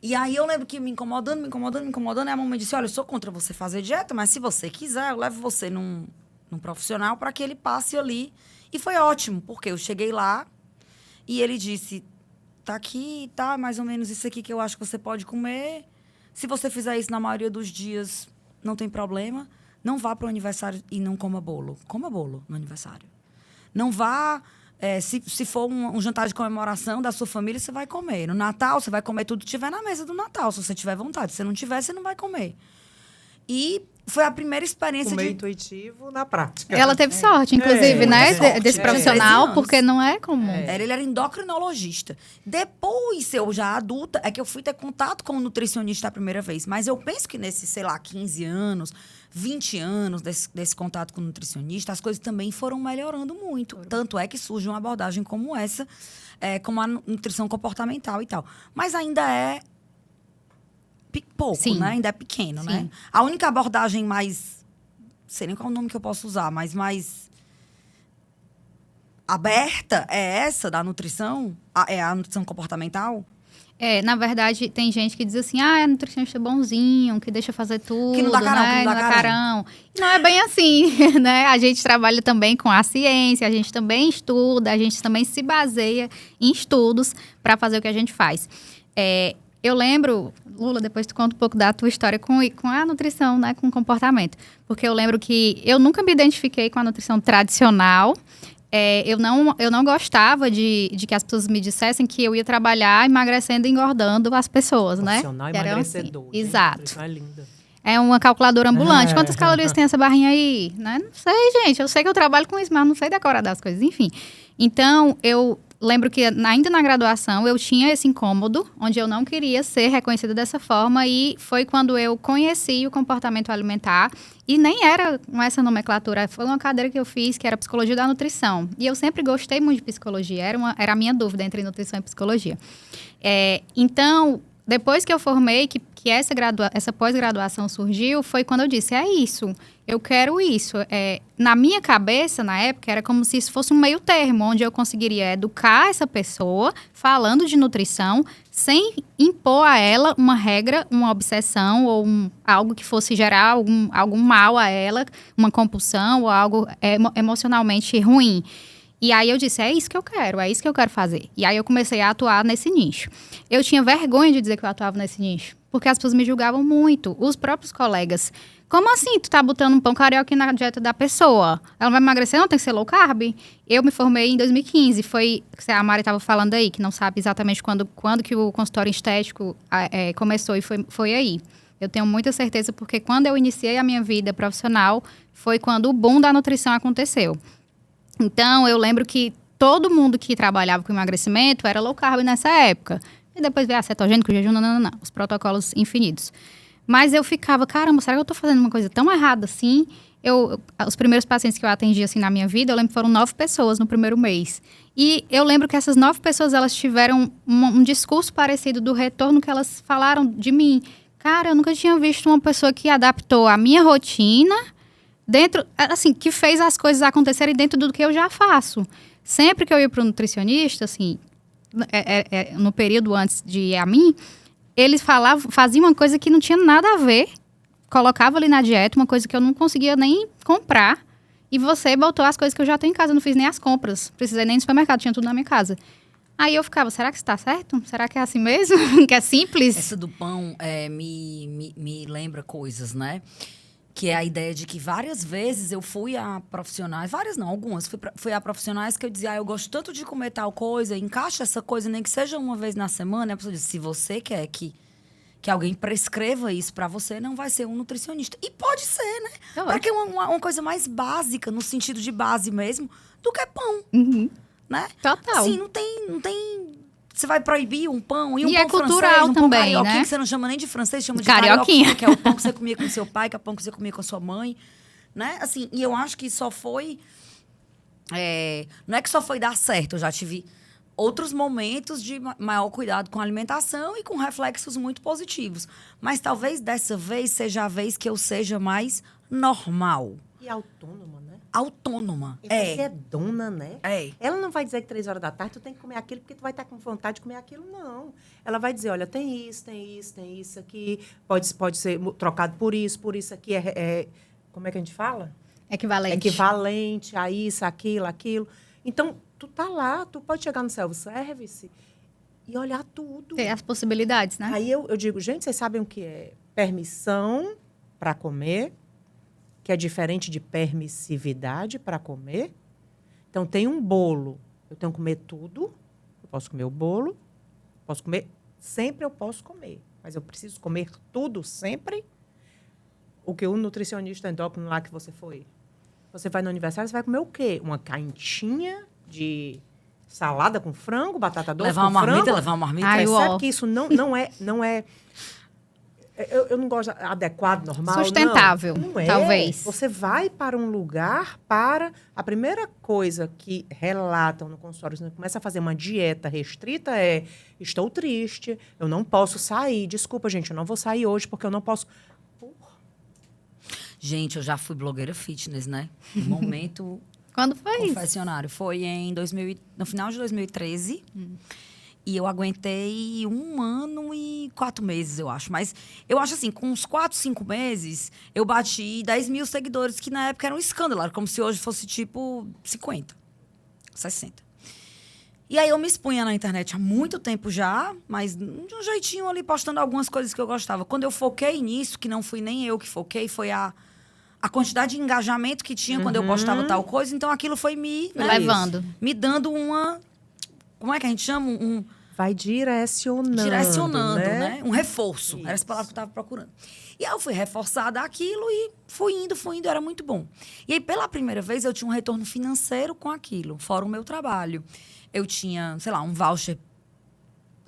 Speaker 1: E aí eu lembro que me incomodando, e a mamãe disse, olha, eu sou contra você fazer dieta, mas se você quiser, eu levo você num profissional para que ele passe ali. E foi ótimo, porque eu cheguei lá e ele disse... Tá aqui, tá mais ou menos isso aqui que eu acho que você pode comer. Se você fizer isso na maioria dos dias, não tem problema. Não vá para o aniversário e não coma bolo. Coma bolo no aniversário. Não vá... se for um jantar de comemoração da sua família, você vai comer. No Natal, você vai comer tudo que tiver na mesa do Natal, se você tiver vontade. Se não tiver, você não vai comer. E foi a primeira experiência
Speaker 2: meio intuitivo na prática.
Speaker 3: Ela teve sorte, inclusive, né? Desse profissional, porque não é comum.
Speaker 1: Ele era endocrinologista. Depois, eu já adulta, é que eu fui ter contato com o nutricionista a primeira vez. Mas eu penso que nesses, 15 anos, 20 anos desse contato com o nutricionista, as coisas também foram melhorando muito. Tanto é que surge uma abordagem como essa, como a nutrição comportamental e tal. Mas ainda é pouco,
Speaker 3: Sim.
Speaker 1: né? Ainda é pequeno,
Speaker 3: Sim.
Speaker 1: né? A única abordagem mais... Não sei nem qual é o nome que eu posso usar, mas mais aberta é essa da nutrição? É a nutrição comportamental?
Speaker 3: Na verdade, tem gente que diz assim, é nutricionista bonzinho, que deixa fazer tudo,
Speaker 1: Que não dá carão,
Speaker 3: né?
Speaker 1: que não dá
Speaker 3: carão. E não é bem assim, né? A gente trabalha também com a ciência, a gente também estuda, a gente também se baseia em estudos para fazer o que a gente faz. Eu lembro, Lula, depois tu conta um pouco da tua história com a nutrição, né, com o comportamento. Porque eu lembro que eu nunca me identifiquei com a nutrição tradicional. Eu não gostava de que as pessoas me dissessem que eu ia trabalhar emagrecendo e engordando as pessoas, né?
Speaker 2: Profissional emagrecedor.
Speaker 3: Assim. Exato.
Speaker 2: É linda.
Speaker 3: É uma calculadora ambulante. Quantas calorias tem essa barrinha aí? Né? Não sei, gente. Eu sei que eu trabalho com isso, mas não sei decorar das coisas. Enfim. Então, eu lembro que ainda na graduação eu tinha esse incômodo, onde eu não queria ser reconhecida dessa forma, e foi quando eu conheci o comportamento alimentar, e nem era com essa nomenclatura, foi uma cadeira que eu fiz, que era Psicologia da Nutrição. E eu sempre gostei muito de psicologia, era a minha dúvida entre nutrição e psicologia. Então, depois que eu formei, que essa pós-graduação surgiu, foi quando eu disse, é isso eu quero isso. Na minha cabeça, na época, era como se isso fosse um meio termo, onde eu conseguiria educar essa pessoa falando de nutrição, sem impor a ela uma regra, uma obsessão ou algo que fosse gerar algum mal a ela, uma compulsão ou algo emocionalmente ruim. E aí eu disse, é isso que eu quero fazer. E aí eu comecei a atuar nesse nicho. Eu tinha vergonha de dizer que eu atuava nesse nicho, porque as pessoas me julgavam muito, os próprios colegas. Como assim tu tá botando um pão carioca na dieta da pessoa? Ela vai emagrecer? Não, tem que ser low carb? Eu me formei em 2015, a Mari estava falando aí, que não sabe exatamente quando que o consultório estético começou, e foi aí. Eu tenho muita certeza, porque quando eu iniciei a minha vida profissional, foi quando o boom da nutrição aconteceu. Então, eu lembro que todo mundo que trabalhava com emagrecimento era low carb nessa época. E depois veio a cetogênico, jejum, não, os protocolos infinitos. Mas eu ficava, caramba, será que eu tô fazendo uma coisa tão errada assim? Os primeiros pacientes que eu atendi assim na minha vida, eu lembro que foram 9 pessoas no primeiro mês. E eu lembro que essas 9 pessoas, elas tiveram um discurso parecido do retorno que elas falaram de mim. Cara, eu nunca tinha visto uma pessoa que adaptou a minha rotina dentro, assim, que fez as coisas acontecerem dentro do que eu já faço. Sempre que eu ia para o nutricionista, assim, no período antes de ir a mim, eles faziam uma coisa que não tinha nada a ver, colocava ali na dieta, uma coisa que eu não conseguia nem comprar, e você botou as coisas que eu já tenho em casa, eu não fiz nem as compras, precisei nem no supermercado, tinha tudo na minha casa. Aí eu ficava, será que está certo? Será que é assim mesmo? Que é simples?
Speaker 1: Essa do pão me lembra coisas, né? Que é a ideia de que várias vezes eu fui a profissionais, várias não, algumas, fui a profissionais que eu dizia, eu gosto tanto de comer tal coisa, encaixa essa coisa, nem que seja uma vez na semana. A pessoa diz, se você quer que alguém prescreva isso pra você, não vai ser um nutricionista. E pode ser, né? Porque é uma coisa mais básica, no sentido de base mesmo, do que pão, né?
Speaker 3: Total.
Speaker 1: Assim, não tem... Você vai proibir um pão e um
Speaker 3: e
Speaker 1: pão
Speaker 3: é cultural
Speaker 1: francês, um pão
Speaker 3: também,
Speaker 1: carioquinha,
Speaker 3: né?
Speaker 1: que você não chama nem de francês, chama de
Speaker 3: Carioquinha.
Speaker 1: que é o pão que você comia com seu pai, que é o pão que você comia com a sua mãe, né? Assim, e eu acho que só foi... não é que só foi dar certo, eu já tive outros momentos de maior cuidado com a alimentação e com reflexos muito positivos. Mas talvez dessa vez seja a vez que eu seja mais normal.
Speaker 2: E autônoma, né?
Speaker 1: Autônoma.
Speaker 2: E você é dona, né?
Speaker 1: É.
Speaker 2: Ela não vai dizer que 3 horas da tarde tu tem que comer aquilo porque tu vai estar com vontade de comer aquilo, não. Ela vai dizer, olha, tem isso aqui, pode ser trocado por isso aqui, como é que a gente fala?
Speaker 3: Equivalente.
Speaker 2: Equivalente a isso, aquilo. Então, tu tá lá, tu pode chegar no self-service e olhar tudo.
Speaker 3: Tem as possibilidades, né?
Speaker 2: Aí eu digo, gente, vocês sabem o que é permissão para comer, que é diferente de permissividade para comer? Então, tem um bolo. Eu tenho que comer tudo. Eu posso comer o bolo. Posso comer. Sempre eu posso comer. Mas eu preciso comer tudo sempre. O que o nutricionista endócrino lá que você foi? Você vai no aniversário, você vai comer o quê? Uma cantinha de salada com frango, batata doce
Speaker 1: Levar
Speaker 2: com frango?
Speaker 1: Levar uma marmita.
Speaker 3: Ai,
Speaker 2: Percebe que isso não é eu não gosto de adequado, normal.
Speaker 3: Sustentável,
Speaker 2: não é.
Speaker 3: talvez.
Speaker 2: Você vai para um lugar para... A primeira coisa que relatam no consultório, você começa a fazer uma dieta restrita estou triste, eu não posso sair. Desculpa, gente, eu não vou sair hoje porque eu não posso...
Speaker 1: Gente, eu já fui blogueira fitness, né? No momento...
Speaker 3: Quando foi isso?
Speaker 1: Confessionário. Foi no final de 2013. E eu aguentei 1 ano e 4 meses, eu acho. Mas eu acho assim, com uns 4, 5 meses, eu bati 10 mil seguidores, que na época era um escândalo. Era como se hoje fosse tipo 50, 60. E aí eu me expunha na internet há muito tempo já, mas de um jeitinho ali, postando algumas coisas que eu gostava. Quando eu foquei nisso, que não fui nem eu que foquei, foi a quantidade de engajamento que tinha quando eu postava tal coisa. Então aquilo foi
Speaker 3: levando.
Speaker 1: Me dando uma... Como é que a gente chama?
Speaker 2: Vai direcionando.
Speaker 1: Direcionando,
Speaker 2: né?
Speaker 1: Um reforço.
Speaker 2: Isso.
Speaker 1: Era essa palavra que eu estava procurando. E aí eu fui reforçada aquilo e fui indo, era muito bom. E aí, pela primeira vez, eu tinha um retorno financeiro com aquilo, fora o meu trabalho. Eu tinha, sei lá, um voucher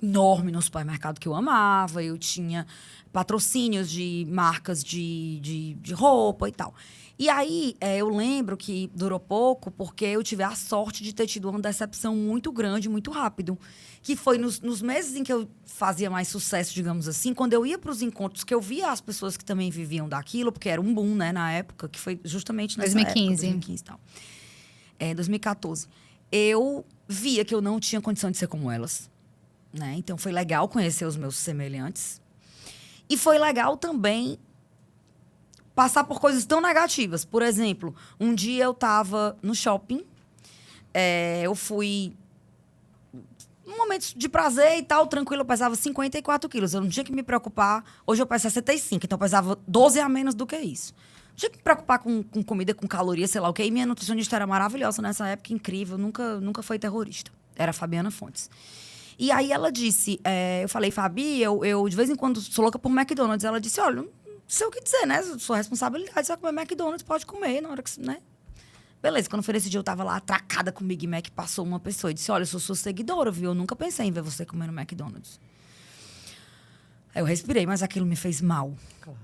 Speaker 1: enorme no supermercado que eu amava, eu tinha patrocínios de marcas de roupa e tal. E aí, eu lembro que durou pouco, porque eu tive a sorte de ter tido uma decepção muito grande, muito rápido. Que foi nos meses em que eu fazia mais sucesso, digamos assim, quando eu ia para os encontros, que eu via as pessoas que também viviam daquilo, porque era um boom, né, na época, que foi justamente nessa
Speaker 3: 2015.
Speaker 1: época, 2015 e tal. 2014. Eu via que eu não tinha condição de ser como elas, né? Então, foi legal conhecer os meus semelhantes. E foi legal também passar por coisas tão negativas. Por exemplo, um dia eu estava no shopping, eu fui num momento de prazer e tal, tranquilo, eu pesava 54 quilos. Eu não tinha que me preocupar. Hoje eu peso 65, então eu pesava 12 a menos do que isso. Não tinha que me preocupar com comida, com caloria, sei lá o quê. E minha nutricionista era maravilhosa nessa época, incrível, nunca foi terrorista. Era a Fabiana Fontes. E aí ela disse, eu falei, Fabi, eu de vez em quando sou louca por McDonald's. Ela disse, olha, não sei o que dizer, né? Sua responsabilidade, você vai comer McDonald's, pode comer na hora que, né? Beleza, quando foi nesse dia, eu tava lá atracada com o Big Mac, passou uma pessoa e disse, olha, eu sou sua seguidora, viu? Eu nunca pensei em ver você comendo McDonald's. Aí eu respirei, mas aquilo me fez mal.
Speaker 2: Claro.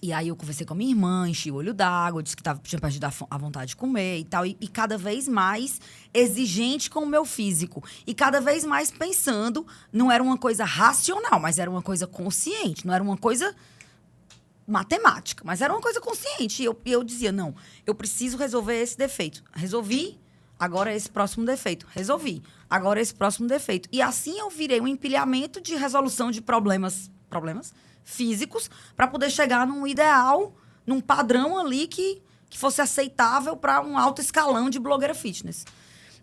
Speaker 1: E aí eu conversei com a minha irmã, enchi o olho d'água, disse que tinha perdido a vontade de comer e tal. E cada vez mais exigente com o meu físico. E cada vez mais pensando, não era uma coisa racional, mas era uma coisa consciente. Não era uma coisa matemática, mas era uma coisa consciente. E eu dizia, não, eu preciso resolver esse defeito. Resolvi, agora é esse próximo defeito. Resolvi, agora é esse próximo defeito. E assim eu virei um empilhamento de resolução de problemas físicos para poder chegar num ideal, num padrão ali que fosse aceitável para um alto escalão de blogueira fitness.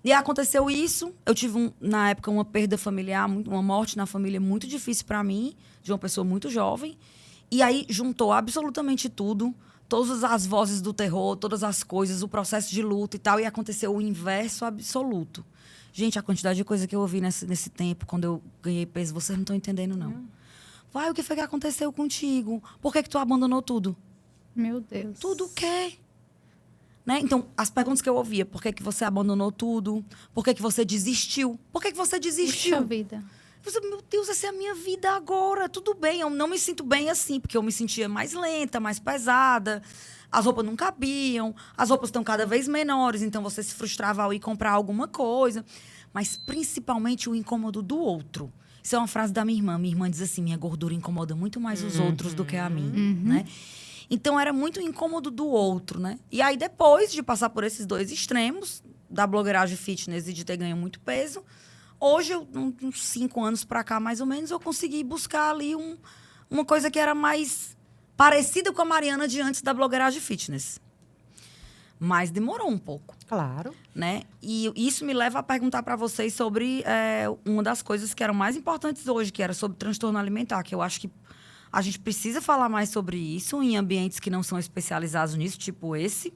Speaker 1: E aconteceu isso. Eu tive, na época, uma perda familiar, uma morte na família muito difícil para mim, de uma pessoa muito jovem. E aí juntou absolutamente tudo, todas as vozes do terror, todas as coisas, o processo de luta e tal, e aconteceu o inverso absoluto. Gente, a quantidade de coisa que eu ouvi nesse tempo, quando eu ganhei peso, vocês não estão entendendo, não. Vai, o que foi que aconteceu contigo? Por que tu abandonou tudo?
Speaker 3: Meu Deus.
Speaker 1: Tudo o quê? Né? Então, as perguntas que eu ouvia, por que você abandonou tudo? Por que você desistiu? Por que você desistiu?
Speaker 3: Puxa vida.
Speaker 1: Meu Deus, essa é a minha vida agora. Tudo bem, eu não me sinto bem assim, porque eu me sentia mais lenta, mais pesada. As roupas não cabiam, as roupas estão cada vez menores, então você se frustrava ao ir comprar alguma coisa. Mas, principalmente, o incômodo do outro. Isso é uma frase da minha irmã. Minha irmã diz assim, minha gordura incomoda muito mais os outros do que a mim, né? Então, era muito incômodo do outro, né? E aí, depois de passar por esses dois extremos, da blogueiragem fitness e de ter ganho muito peso, hoje, uns 5 anos pra cá, mais ou menos, eu consegui buscar ali uma coisa que era mais parecida com a Mariana de antes da blogueiragem fitness. Mas demorou um pouco.
Speaker 2: Claro.
Speaker 1: Né? E isso me leva a perguntar para vocês sobre uma das coisas que eram mais importantes hoje, que era sobre transtorno alimentar, que eu acho que a gente precisa falar mais sobre isso em ambientes que não são especializados nisso, tipo esse.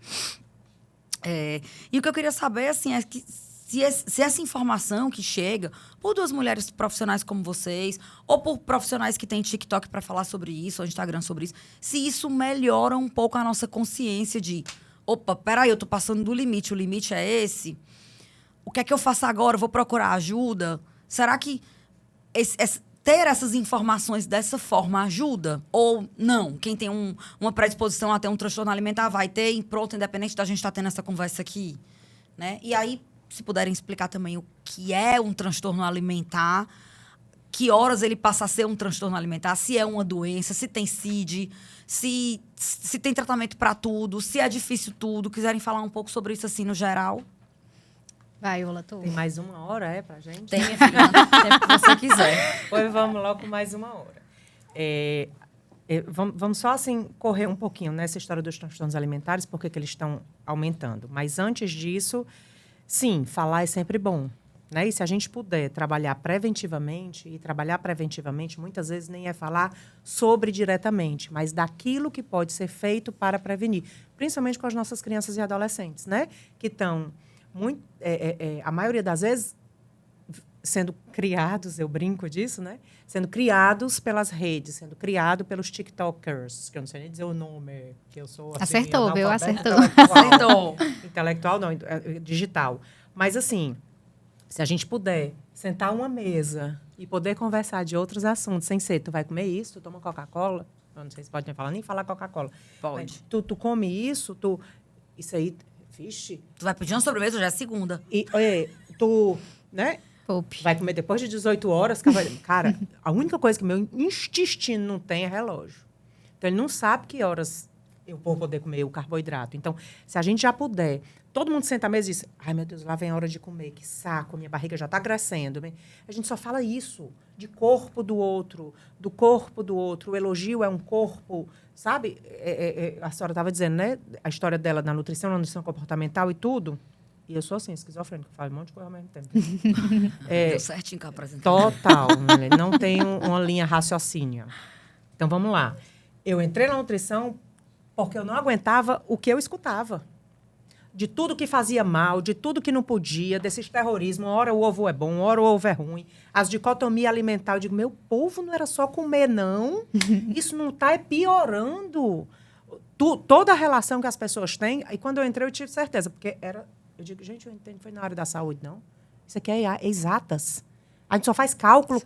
Speaker 1: E o que eu queria saber, assim, é que se essa informação que chega por 2 mulheres profissionais como vocês, ou por profissionais que têm TikTok para falar sobre isso, ou Instagram sobre isso, se isso melhora um pouco a nossa consciência de... Opa, peraí, eu tô passando do limite, o limite é esse? O que é que eu faço agora? Eu vou procurar ajuda? Será que ter essas informações dessa forma ajuda? Ou não? Quem tem uma predisposição a ter um transtorno alimentar vai ter, e pronto, independente da gente estar tendo essa conversa aqui, né? E aí, se puderem explicar também o que é um transtorno alimentar, que horas ele passa a ser um transtorno alimentar, se é uma doença, se tem CID, se tem tratamento para tudo, se é difícil tudo. Quiserem falar um pouco sobre isso assim no geral?
Speaker 3: Vai, Ola, tu.
Speaker 2: Tem mais 1 hora, pra gente?
Speaker 1: Tem, minha filha, o tempo que você quiser.
Speaker 2: Pois vamos logo com mais 1 hora. Vamos só, assim, correr um pouquinho nessa história dos transtornos alimentares, porque que eles estão aumentando. Mas antes disso, sim, falar é sempre bom. Né? E se a gente puder trabalhar preventivamente, e trabalhar preventivamente muitas vezes nem é falar sobre diretamente, mas daquilo que pode ser feito para prevenir, principalmente com as nossas crianças e adolescentes, né? Que estão, a maioria das vezes, sendo criados, eu brinco disso, né? Sendo criados pelas redes, sendo criado pelos TikTokers, que eu não sei nem dizer o nome, que eu sou... Assim,
Speaker 3: acertou, viu? Acertou.
Speaker 1: Acertou.
Speaker 2: Intelectual, não, digital. Mas, assim... Se a gente puder sentar uma mesa e poder conversar de outros assuntos, sem ser, tu vai comer isso, tu toma Coca-Cola, Eu não sei se pode falar, nem falar Coca-Cola.
Speaker 1: Pode.
Speaker 2: Mas tu come isso, isso aí, vixe.
Speaker 1: Tu vai pedir uma sobremesa, já é segunda.
Speaker 2: E, né?
Speaker 3: Poupe.
Speaker 2: Vai comer depois de 18 horas. Cara, a única coisa que meu intestino não tem é relógio. Então, ele não sabe que horas eu vou poder comer o carboidrato. Então, se a gente já puder, todo mundo senta à mesa e diz, ai, meu Deus, lá vem a hora de comer, que saco, minha barriga já está crescendo. A gente só fala isso, de corpo do outro, do corpo do outro. O elogio é um corpo, sabe? A senhora estava dizendo, né? A história dela na nutrição comportamental e tudo. E eu sou assim, esquizofrênica, falo um monte de coisa ao mesmo tempo.
Speaker 1: Deu certinho com a apresentação.
Speaker 2: Total. Né? Não tem uma linha raciocínio. Então, vamos lá. Eu entrei na nutrição porque eu não aguentava o que eu escutava. De tudo que fazia mal, de tudo que não podia, desses terrorismos. Ora o ovo é bom, ora o ovo é ruim. As dicotomias alimentares. Eu digo, meu povo, não era só comer, não. Isso não está piorando. Toda a relação que as pessoas têm. E quando eu entrei, eu tive certeza. Porque era... Eu digo, gente, eu entendo, foi na área da saúde, não. Isso aqui é exatas. A gente só faz cálculo.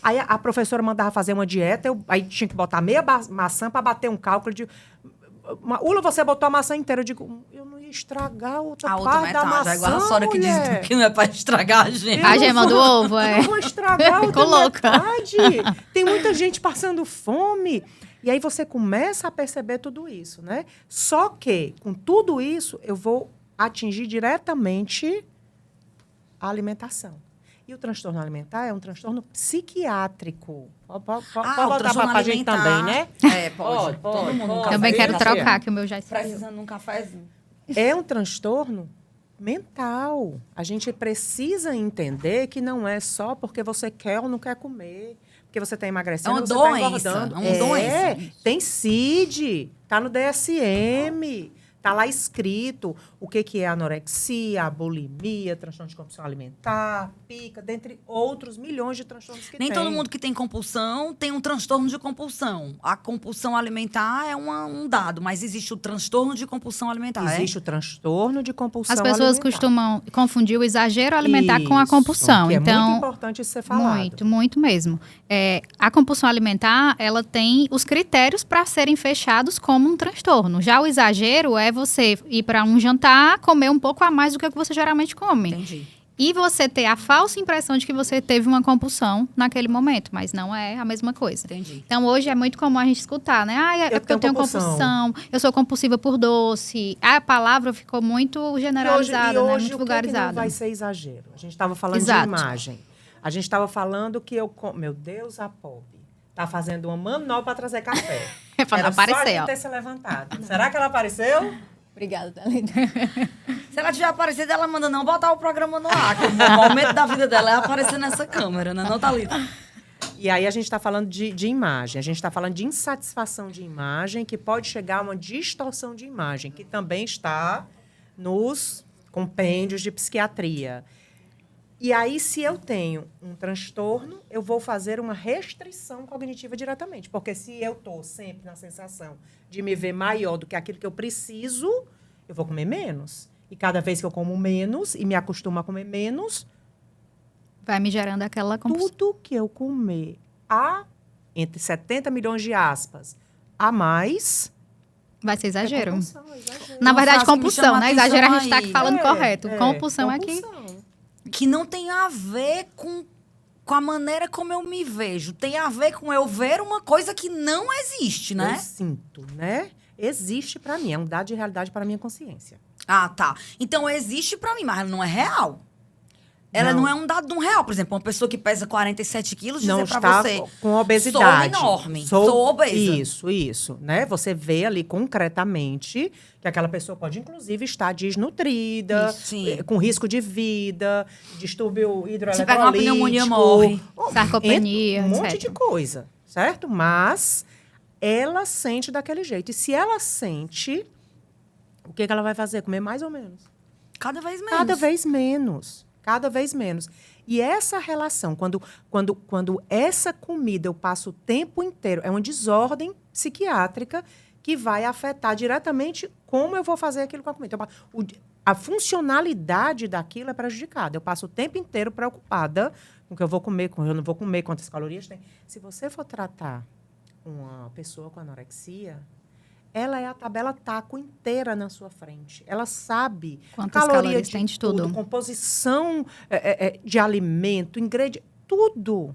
Speaker 2: Aí a professora mandava fazer uma dieta, aí tinha que botar meia maçã para bater um cálculo de... Ula, você botou a maçã inteira. Eu digo, eu não ia estragar outra parte da maçã,
Speaker 1: igual a senhora que diz que não é para estragar a gente.
Speaker 3: A gema do ovo,
Speaker 2: Eu não vou estragar outra
Speaker 3: Coloca.
Speaker 2: metade. Tem muita gente passando fome. E aí você começa a perceber tudo isso, né? Só que, com tudo isso, eu vou atingir diretamente a alimentação. E o transtorno alimentar é um transtorno psiquiátrico. Pode botar para a gente também, né?
Speaker 1: Pode. Todo mundo.
Speaker 3: Também quero trocar, que o meu já está.
Speaker 1: Precisando de um cafezinho.
Speaker 2: É um transtorno mental. A gente precisa entender que não é só porque você quer ou não quer comer, porque você está emagrecendo,
Speaker 1: é uma
Speaker 2: você
Speaker 1: doença,
Speaker 2: está engordando.
Speaker 1: É uma doença.
Speaker 2: Tem CID, está no DSM. Está lá escrito o que é anorexia, bulimia, transtorno de compulsão alimentar, pica, dentre outros milhões de transtornos que tem.
Speaker 1: Nem todo mundo que tem compulsão tem um transtorno de compulsão. A compulsão alimentar é um dado, mas existe o transtorno de compulsão alimentar,
Speaker 2: Existe o transtorno de compulsão
Speaker 3: alimentar. As pessoas costumam confundir o exagero alimentar com a compulsão.
Speaker 2: Que
Speaker 3: Então,
Speaker 2: é muito importante isso ser falado.
Speaker 3: Muito, muito mesmo. A compulsão alimentar, ela tem os critérios para serem fechados como um transtorno. Já o exagero é você ir para um jantar, comer um pouco a mais do que o que você geralmente come.
Speaker 1: Entendi.
Speaker 3: E você ter a falsa impressão de que você teve uma compulsão naquele momento, mas não é a mesma coisa.
Speaker 1: Entendi.
Speaker 3: Então, hoje é muito comum a gente escutar, né? É porque eu tenho compulsão, eu sou compulsiva por doce. A palavra ficou muito generalizada,
Speaker 2: e hoje,
Speaker 3: né? Muito vulgarizada.
Speaker 2: Não vai ser exagero. A gente estava falando
Speaker 3: Exato.
Speaker 2: de imagem. A gente estava falando que meu Deus, a pobre está fazendo uma manobra para trazer café.
Speaker 3: Para não
Speaker 2: Era só a
Speaker 3: aparecer,
Speaker 2: gente
Speaker 3: ó.
Speaker 2: ter se levantado. Será que ela apareceu?
Speaker 3: Obrigada, Thalita.
Speaker 1: Se ela tiver aparecido, ela manda não botar o programa no ar. Que o momento da vida dela é aparecer nessa câmera, né? Não, Thalita?
Speaker 2: E aí a gente está falando de imagem. A gente está falando de insatisfação de imagem, que pode chegar a uma distorção de imagem, que também está nos compêndios de psiquiatria. E aí, se eu tenho um transtorno, eu vou fazer uma restrição cognitiva diretamente. Porque se eu estou sempre na sensação de me ver maior do que aquilo que eu preciso, eu vou comer menos. E cada vez que eu como menos e me acostumo a comer menos,
Speaker 3: Vai me gerando aquela compulsão.
Speaker 2: tudo que eu comer entre 70 milhões de aspas a mais...
Speaker 3: Vai ser exagero.
Speaker 2: É compulsão, exagero.
Speaker 3: Na verdade,
Speaker 1: frase que me
Speaker 3: compulsão,
Speaker 1: chama
Speaker 3: né?
Speaker 1: a atenção
Speaker 3: Exagero a gente está
Speaker 1: aí.
Speaker 3: falando correto. Compulsão é que...
Speaker 1: Que não tem a ver com a maneira como eu me vejo. Tem a ver com eu ver uma coisa que não existe, né?
Speaker 2: Eu sinto, né? Existe para mim. É um dado de realidade para a minha consciência.
Speaker 1: Ah, tá. Então existe pra mim, mas ela não é real. Ela não é um dado de um real. Por exemplo, uma pessoa que pesa 47 quilos dizer
Speaker 2: Não
Speaker 1: pra
Speaker 2: está
Speaker 1: você...
Speaker 2: com obesidade.
Speaker 1: Sou enorme, sou obesa.
Speaker 2: Isso, né? Você vê ali concretamente que aquela pessoa pode, inclusive, estar desnutrida,
Speaker 1: Sim.
Speaker 2: com risco de vida, distúrbio hidroeletrolítico.
Speaker 1: Se pegar uma pneumonia, morre.
Speaker 3: Sarcopenia,
Speaker 2: Um monte
Speaker 3: etc.
Speaker 2: de coisa, certo? Mas ela sente daquele jeito. E se ela sente, o que ela vai fazer? Comer mais ou menos?
Speaker 1: Cada vez menos.
Speaker 2: Cada vez menos. Cada vez menos. E essa relação, quando essa comida eu passo o tempo inteiro, é uma desordem psiquiátrica que vai afetar diretamente como eu vou fazer aquilo com a comida. A funcionalidade daquilo é prejudicada. Eu passo o tempo inteiro preocupada com o que eu vou comer, com o que eu não vou comer, quantas calorias tem. Se você for tratar uma pessoa com anorexia, ela é a tabela taco inteira na sua frente. Ela sabe
Speaker 3: Quantas
Speaker 2: caloria
Speaker 3: calorias
Speaker 2: de
Speaker 3: tem de tudo.
Speaker 2: composição de alimento, ingrediente, tudo.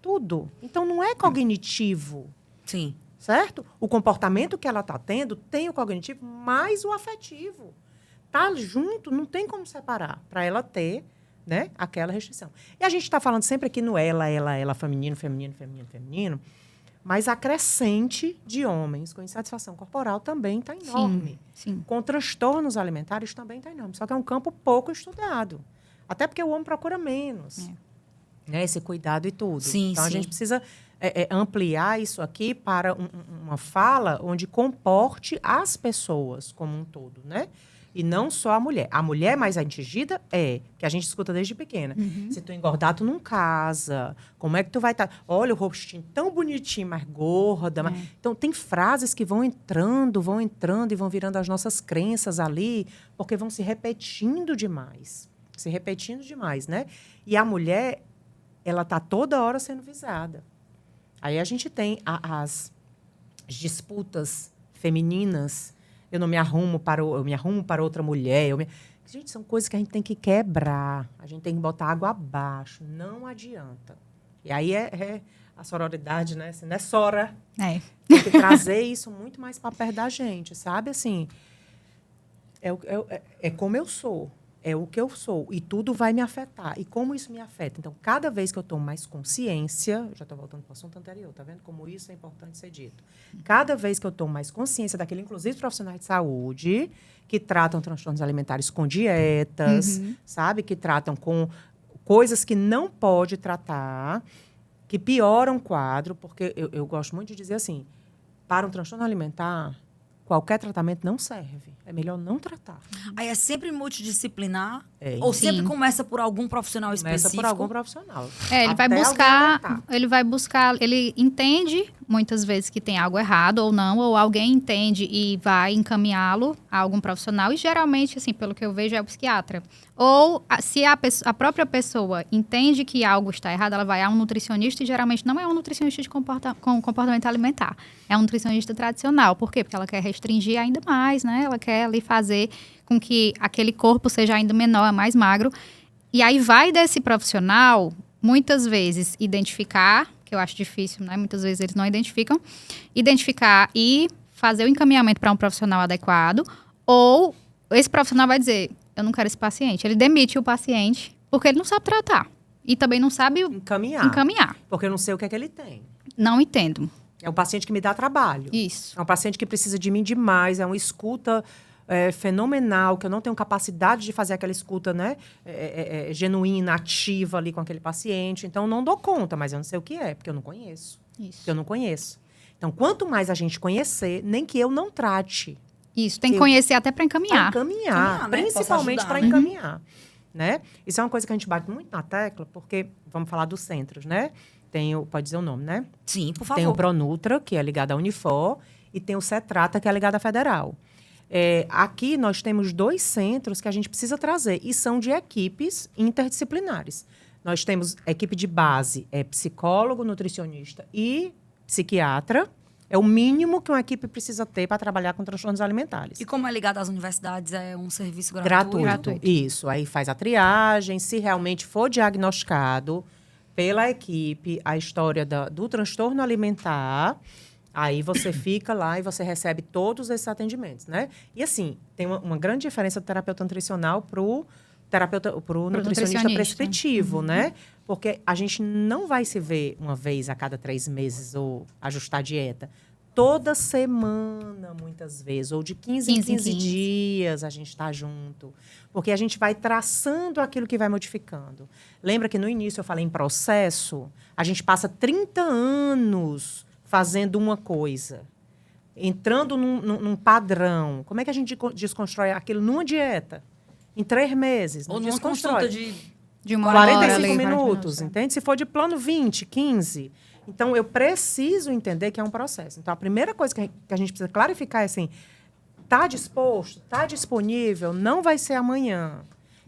Speaker 2: Tudo. Então, não é cognitivo,
Speaker 1: Sim.
Speaker 2: certo? O comportamento que ela está tendo tem o cognitivo mais o afetivo. Tá junto, não tem como separar para ela ter, né, aquela restrição. E a gente está falando sempre aqui no ela, feminino, feminino, feminino, feminino, mas a crescente de homens com insatisfação corporal também está enorme.
Speaker 3: Sim.
Speaker 2: Com transtornos alimentares também está enorme. Só que é um campo pouco estudado. Até porque o homem procura menos. Né, esse cuidado e tudo.
Speaker 1: Sim,
Speaker 2: então, a
Speaker 1: sim.
Speaker 2: gente precisa ampliar isso aqui para uma fala onde comporte as pessoas como um todo, né? E não só a mulher. A mulher mais atingida que a gente escuta desde pequena. Se tu engordar, tu não casa. Como é que tu vai estar? Olha o rostinho tão bonitinho, mas gorda. Então, tem frases que vão entrando e vão virando as nossas crenças ali, porque vão se repetindo demais. Né? E a mulher, ela está toda hora sendo visada. Aí a gente tem as disputas femininas. Eu me arrumo para outra mulher. Gente, são coisas que a gente tem que quebrar. A gente tem que botar água abaixo. Não adianta. E aí é a sororidade, né? Assim, não é sora. Tem que trazer isso muito mais para perto da gente, sabe? Assim, é como eu sou. É o que eu sou. E tudo vai me afetar. E como isso me afeta? Então, cada vez que eu tomo mais consciência... Já estou voltando para o assunto anterior, tá vendo? Como isso é importante ser dito. Cada vez que eu tomo mais consciência daquilo, inclusive profissionais de saúde, que tratam transtornos alimentares com dietas, sabe? Que tratam com coisas que não pode tratar, que pioram o quadro, porque eu gosto muito de dizer assim, para um transtorno alimentar, qualquer tratamento não serve. É melhor não tratar.
Speaker 1: Aí é sempre multidisciplinar?
Speaker 2: É.
Speaker 1: Ou
Speaker 3: Sim.
Speaker 1: sempre começa por algum profissional específico?
Speaker 2: Começa por algum profissional.
Speaker 3: Ele vai buscar, ele entende muitas vezes que tem algo errado ou não, ou alguém entende e vai encaminhá-lo a algum profissional, e geralmente, assim, pelo que eu vejo, é o psiquiatra. Ou, se a própria pessoa entende que algo está errado, ela vai a um nutricionista, e geralmente não é um nutricionista com comportamento alimentar, é um nutricionista tradicional. Por quê? Porque ela quer restringir ainda mais, né? Ela quer ali fazer com que aquele corpo seja ainda menor, mais magro. E aí vai desse profissional, muitas vezes, identificar, que eu acho difícil, né? Muitas vezes eles não identificam, identificar e fazer o encaminhamento para um profissional adequado, ou esse profissional vai dizer, eu não quero esse paciente. Ele demite o paciente, porque ele não sabe tratar. E também não sabe encaminhar.
Speaker 2: Porque eu não sei o que é que ele tem.
Speaker 3: Não entendo.
Speaker 2: É um paciente que me dá trabalho.
Speaker 3: Isso.
Speaker 2: É um paciente que precisa de mim demais, é uma escuta fenomenal, que eu não tenho capacidade de fazer aquela escuta, né, genuína, ativa ali com aquele paciente. Então, eu não dou conta, mas eu não sei o que é, porque eu não conheço.
Speaker 3: Isso.
Speaker 2: Porque eu não conheço. Então, quanto mais a gente conhecer, nem que eu não trate.
Speaker 3: Isso, tem que conhecer até para encaminhar.
Speaker 2: Encaminhar,
Speaker 1: né?
Speaker 2: principalmente
Speaker 1: Posso
Speaker 2: para
Speaker 1: ajudar,
Speaker 2: encaminhar. Né? Isso é uma coisa que a gente bate muito na tecla, porque, vamos falar dos centros, né? Pode dizer o nome, né?
Speaker 1: Sim, por favor.
Speaker 2: Tem o Pronutra, que é ligado à Unifor, e tem o Cetrata, que é ligado à Federal. Aqui nós temos 2 centros que a gente precisa trazer, e são de equipes interdisciplinares. Nós temos equipe de base, psicólogo, nutricionista e psiquiatra. É o mínimo que uma equipe precisa ter para trabalhar com transtornos alimentares.
Speaker 1: E como é ligado às universidades, é um serviço
Speaker 2: Gratuito. Isso. Aí faz a triagem. Se realmente for diagnosticado pela equipe a história do transtorno alimentar, aí você fica lá e você recebe todos esses atendimentos, né? E assim, tem uma grande diferença do terapeuta nutricional para o nutricionista prescritivo, né? Porque a gente não vai se ver uma vez a cada 3 meses ou ajustar a dieta. Toda semana, muitas vezes, ou de 15 em 15 dias a gente está junto. Porque a gente vai traçando aquilo que vai modificando. Lembra que no início eu falei em processo? A gente passa 30 anos fazendo uma coisa, entrando num padrão. Como é que a gente desconstrói aquilo numa dieta? Em 3 meses.
Speaker 1: Ou numa consulta de
Speaker 3: uma
Speaker 2: 45 minutos, entende? Se for de plano 20, 15. Então, eu preciso entender que é um processo. Então, a primeira coisa que a gente precisa clarificar é assim, está disposto, está disponível, não vai ser amanhã.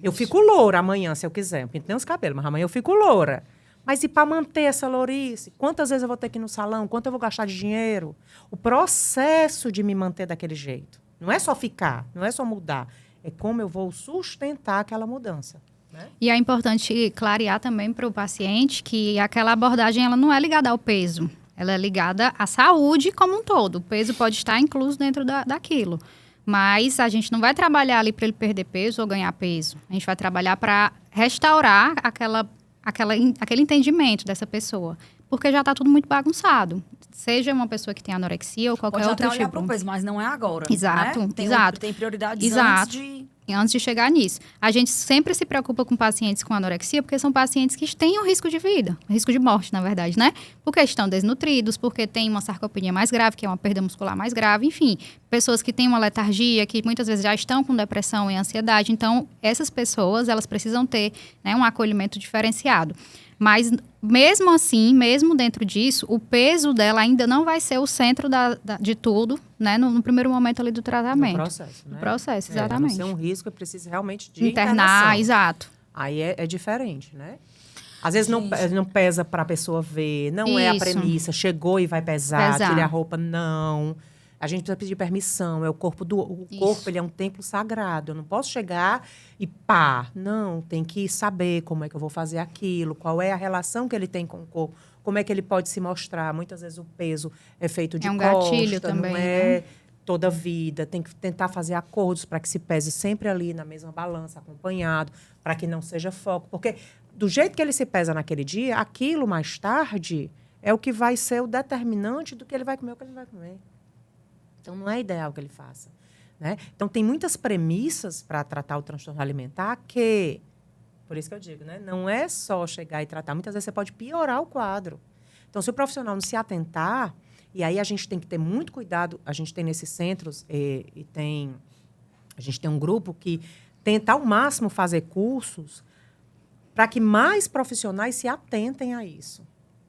Speaker 2: Eu fico loura amanhã, se eu quiser. Eu pintei os cabelos, mas amanhã eu fico loura. Mas e para manter essa lourice? Quantas vezes eu vou ter que ir no salão? Quanto eu vou gastar de dinheiro? O processo de me manter daquele jeito. Não é só ficar, não é só mudar. É como eu vou sustentar aquela mudança. Né?
Speaker 3: E é importante clarear também para o paciente que aquela abordagem ela não é ligada ao peso. Ela é ligada à saúde como um todo. O peso pode estar incluso dentro daquilo. Mas a gente não vai trabalhar ali para ele perder peso ou ganhar peso. A gente vai trabalhar para restaurar aquele entendimento dessa pessoa. Porque já está tudo muito bagunçado. Seja uma pessoa que tem anorexia ou qualquer
Speaker 1: Pode
Speaker 3: outro
Speaker 1: até olhar
Speaker 3: tipo.
Speaker 1: pro peso, mas não é agora.
Speaker 3: Exato,
Speaker 1: né?
Speaker 3: exato.
Speaker 1: Tem prioridades
Speaker 3: Exato.
Speaker 1: antes
Speaker 3: Antes de chegar nisso. A gente sempre se preocupa com pacientes com anorexia, porque são pacientes que têm um risco de vida, um risco de morte, na verdade, né? Porque estão desnutridos, porque têm uma sarcopenia mais grave, que é uma perda muscular mais grave, enfim. Pessoas que têm uma letargia, que muitas vezes já estão com depressão e ansiedade. Então, essas pessoas, elas precisam ter, né, um acolhimento diferenciado. Mas, mesmo assim, mesmo dentro disso, o peso dela ainda não vai ser o centro de tudo, né? No primeiro momento ali do tratamento.
Speaker 2: No processo, né?
Speaker 3: No processo,
Speaker 2: A
Speaker 3: exatamente.
Speaker 2: não ser um risco, eu preciso realmente de
Speaker 3: Internar,
Speaker 2: internação.
Speaker 3: exato.
Speaker 2: Aí é diferente, né? Às vezes não pesa para a pessoa ver, não é a
Speaker 3: Isso.
Speaker 2: premissa, chegou e vai pesar,
Speaker 3: Pesar.
Speaker 2: tire a roupa, não. A gente precisa pedir permissão, o corpo, ele é um templo sagrado. Eu não posso chegar e pá. Não, tem que saber como é que eu vou fazer aquilo, qual é a relação que ele tem com o corpo, como é que ele pode se mostrar. Muitas vezes o peso é feito de
Speaker 3: É um
Speaker 2: costa,
Speaker 3: gatilho também,
Speaker 2: não é
Speaker 3: né?
Speaker 2: toda a vida. Tem que tentar fazer acordos para que se pese sempre ali na mesma balança, acompanhado, para que não seja foco. Porque do jeito que ele se pesa naquele dia, aquilo mais tarde é o que vai ser o determinante do que ele vai comer ou que ele não vai comer. Então, não é ideal que ele faça. Né? Então, tem muitas premissas para tratar o transtorno alimentar que, por isso que eu digo, né? Não é só chegar e tratar. Muitas vezes você pode piorar o quadro. Então, se o profissional não se atentar, e aí a gente tem que ter muito cuidado, a gente tem nesses centros, a gente tem um grupo que tenta ao máximo fazer cursos para que mais profissionais se atentem a isso.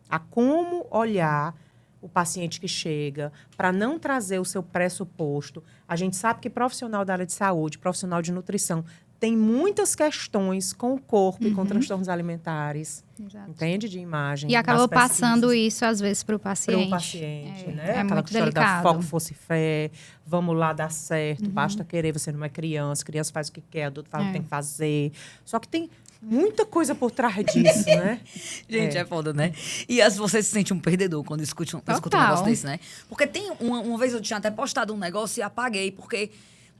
Speaker 2: A como olhar o paciente que chega, para não trazer o seu pressuposto. A gente sabe que profissional da área de saúde, profissional de nutrição, tem muitas questões com o corpo e com transtornos alimentares.
Speaker 3: Exato.
Speaker 2: Entende? De imagem.
Speaker 3: E acaba
Speaker 2: das pesquisas.
Speaker 3: passando isso, às vezes, para o paciente.
Speaker 2: Para o paciente, né?
Speaker 3: É
Speaker 2: Aquela
Speaker 3: muito
Speaker 2: história
Speaker 3: delicado.
Speaker 2: da foco, fosse fé, vamos lá, dar certo, basta querer, você não é criança, criança faz o que quer, adulto faz o que tem que fazer. Só que tem muita coisa por trás disso, né?
Speaker 1: Gente, é foda, né? E você se sente um perdedor quando escuta um
Speaker 3: Total.
Speaker 1: negócio desse, né? Porque tem uma vez eu tinha até postado um negócio e apaguei, porque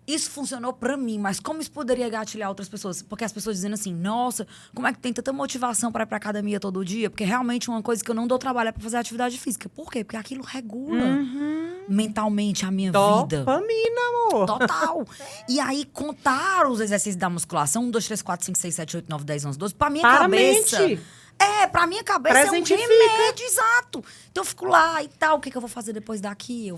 Speaker 1: isso funcionou pra mim, mas como isso poderia gatilhar outras pessoas? Porque as pessoas dizendo assim, nossa, como é que tem tanta motivação pra ir pra academia todo dia? Porque realmente uma coisa que eu não dou trabalho é pra fazer atividade física. Por quê? Porque aquilo regula mentalmente a minha vida.
Speaker 2: Dopamina, amor.
Speaker 1: Total. E aí, contar os exercícios da musculação, 1, 2, 3, 4, 5, 6, 7, 8, 9, 10, 11, 12, pra minha
Speaker 2: Para a
Speaker 1: cabeça...
Speaker 2: mente.
Speaker 1: Pra minha cabeça é um
Speaker 2: Presentifica.
Speaker 1: remédio, exato. Então eu fico lá e tal, o que eu vou fazer depois daqui?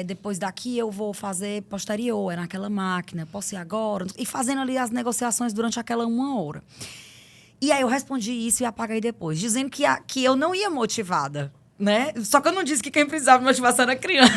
Speaker 1: Depois daqui eu vou fazer posterior, é naquela máquina, posso ir agora? E fazendo ali as negociações durante aquela 1 hora. E aí eu respondi isso e apaguei depois, dizendo que eu não ia motivada. Né? Só que eu não disse que quem precisava de motivação era criança.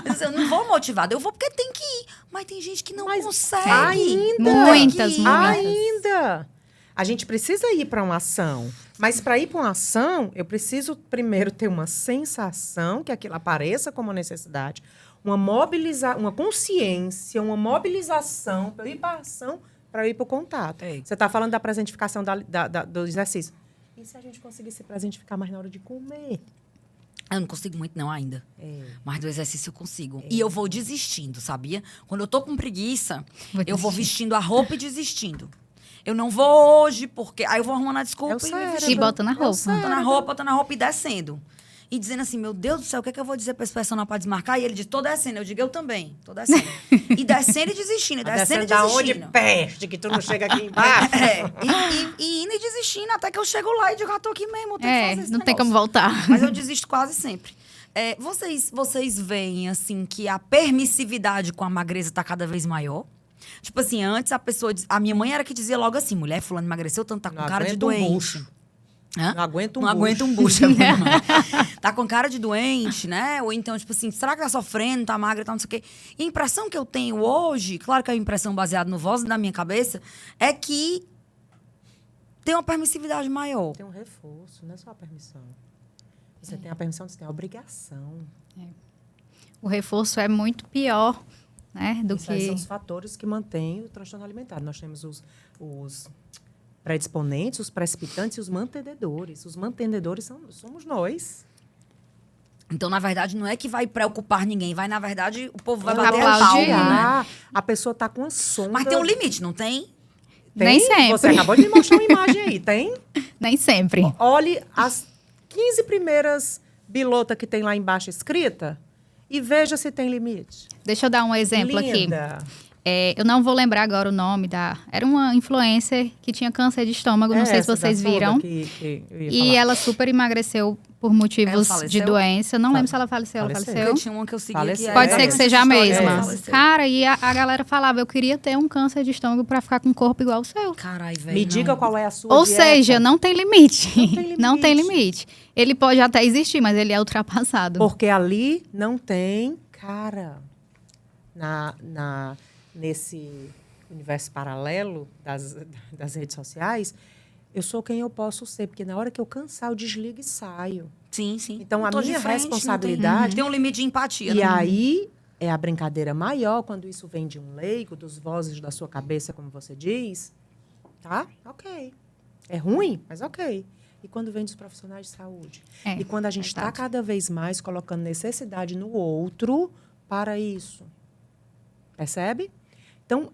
Speaker 1: Eu disse, eu não vou motivada, eu vou porque tem que ir. Mas tem gente que não consegue.
Speaker 2: Ainda.
Speaker 3: Muitas.
Speaker 2: Ainda. A gente precisa ir para uma ação. Mas para ir para uma ação, eu preciso primeiro ter uma sensação que aquilo apareça como necessidade, uma consciência, uma mobilização para eu ir para a ação, para eu ir para o contato.
Speaker 1: Ei.
Speaker 2: Você está falando da presentificação do exercício. E se a gente conseguir se presentificar mais na hora de comer?
Speaker 1: Eu não consigo muito não ainda. Mas do exercício eu consigo. E eu vou desistindo, sabia? Quando eu tô com preguiça, eu vou vestindo a roupa e desistindo. Eu não vou hoje, porque... Aí eu vou arrumando a desculpa
Speaker 3: E bota na roupa.
Speaker 1: Bota na roupa e descendo. E dizendo assim, meu Deus do céu, o que é que eu vou dizer pra esse personal pra desmarcar? E ele diz, tô descendo. Eu digo, eu também, tô descendo. E descendo e desistindo, e descendo e
Speaker 2: da onde
Speaker 1: desistindo.
Speaker 2: peste, que tu não chega aqui embaixo.
Speaker 1: E indo e desistindo, até que eu chego lá e digo, tô aqui mesmo, tenho que fazer esse
Speaker 3: Não tem
Speaker 1: negócio.
Speaker 3: como voltar.
Speaker 1: Mas eu desisto quase sempre. Vocês veem, assim, que a permissividade com a magreza tá cada vez maior? Tipo assim, antes a minha mãe era que dizia logo assim, mulher, fulano emagreceu tanto, tá com cara de doente.
Speaker 2: Não aguento
Speaker 1: Não aguenta um bucho. Tá com cara de doente, né? Ou então, tipo assim, será que tá sofrendo, tá magra, tá não sei o quê. E a impressão que eu tenho hoje, claro que é uma impressão baseada no voz da minha cabeça, é que tem uma permissividade maior.
Speaker 2: Tem um reforço, não é só a permissão. Você tem a permissão, você tem a obrigação.
Speaker 3: O reforço é muito pior, né, do
Speaker 2: Esses aí
Speaker 3: que...
Speaker 2: são os fatores que mantêm o transtorno alimentar. Nós temos os predisponentes, os precipitantes e os mantenedores. Os mantenedores somos nós.
Speaker 1: Então, na verdade, não é que vai preocupar ninguém. Vai, na verdade, o povo vai
Speaker 3: Vai
Speaker 1: bater a
Speaker 3: aplaudir,
Speaker 1: palma, né?
Speaker 2: A pessoa está com a sonda.
Speaker 1: Mas tem um limite, não tem?
Speaker 3: Nem sempre.
Speaker 2: Você acabou de me mostrar uma imagem aí, tem?
Speaker 3: Nem sempre.
Speaker 2: Olhe as 15 primeiras bilotas que tem lá embaixo escrita e veja se tem limite.
Speaker 3: Deixa eu dar um exemplo aqui.
Speaker 2: Linda.
Speaker 3: Eu não vou lembrar agora o nome da... Era uma influencer que tinha câncer de estômago, não sei se
Speaker 2: Essa
Speaker 3: vocês
Speaker 2: da sonda
Speaker 3: viram.
Speaker 2: que eu ia
Speaker 3: E
Speaker 2: falar.
Speaker 3: ela super emagreceu por motivos
Speaker 1: Ela
Speaker 3: de
Speaker 1: faleceu?
Speaker 3: doença. Não lembro se ela faleceu. Ela
Speaker 2: Faleceu.
Speaker 3: faleceu?
Speaker 1: Eu tinha uma que eu seguia
Speaker 2: Faleceu.
Speaker 1: que
Speaker 3: Pode
Speaker 1: era
Speaker 3: ser que seja a
Speaker 1: história,
Speaker 3: mesma.
Speaker 1: ela faleceu.
Speaker 3: Cara, e a galera falava, eu queria ter um câncer de estômago pra ficar com um corpo igual ao seu.
Speaker 1: Carai, velho.
Speaker 2: Me
Speaker 1: não.
Speaker 2: diga qual é a sua
Speaker 3: Ou
Speaker 2: dieta.
Speaker 3: seja, não tem limite.
Speaker 2: Não tem limite.
Speaker 3: Não tem limite. Ele pode até existir, mas ele é ultrapassado.
Speaker 2: Porque ali não tem cara. Nesse universo paralelo das redes sociais, eu sou quem eu posso ser. Porque na hora que eu cansar, eu desligo e saio.
Speaker 1: Sim, sim.
Speaker 2: Então,
Speaker 1: Não
Speaker 2: a
Speaker 1: tô de
Speaker 2: minha
Speaker 1: frente,
Speaker 2: responsabilidade...
Speaker 1: Tem um limite de empatia.
Speaker 2: E
Speaker 1: né?
Speaker 2: aí é a brincadeira maior, quando isso vem de um leigo, dos vozes da sua cabeça, como você diz. Tá? Ok. É ruim, mas ok. E quando vem dos profissionais de saúde?
Speaker 3: É,
Speaker 2: E quando a gente está
Speaker 3: verdade.
Speaker 2: cada vez mais colocando necessidade no outro para isso. Percebe? Então,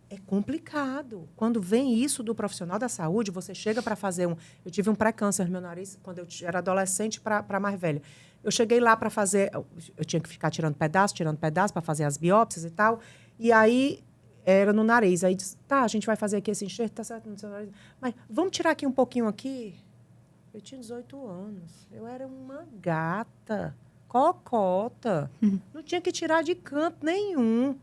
Speaker 2: é complicado. Quando vem isso do profissional da saúde, você chega para fazer um... Eu tive um pré-câncer no meu nariz quando eu era adolescente para mais velha. Eu cheguei lá para fazer... Eu tinha que ficar tirando pedaço para fazer as biópsias e tal. E aí, era no nariz. Aí disse, tá, a gente vai fazer aqui esse enxerto, tá certo no seu nariz. Mas vamos tirar aqui um pouquinho aqui? Eu tinha 18 anos. Eu era uma gata, cocota. Não tinha que tirar de canto nenhum.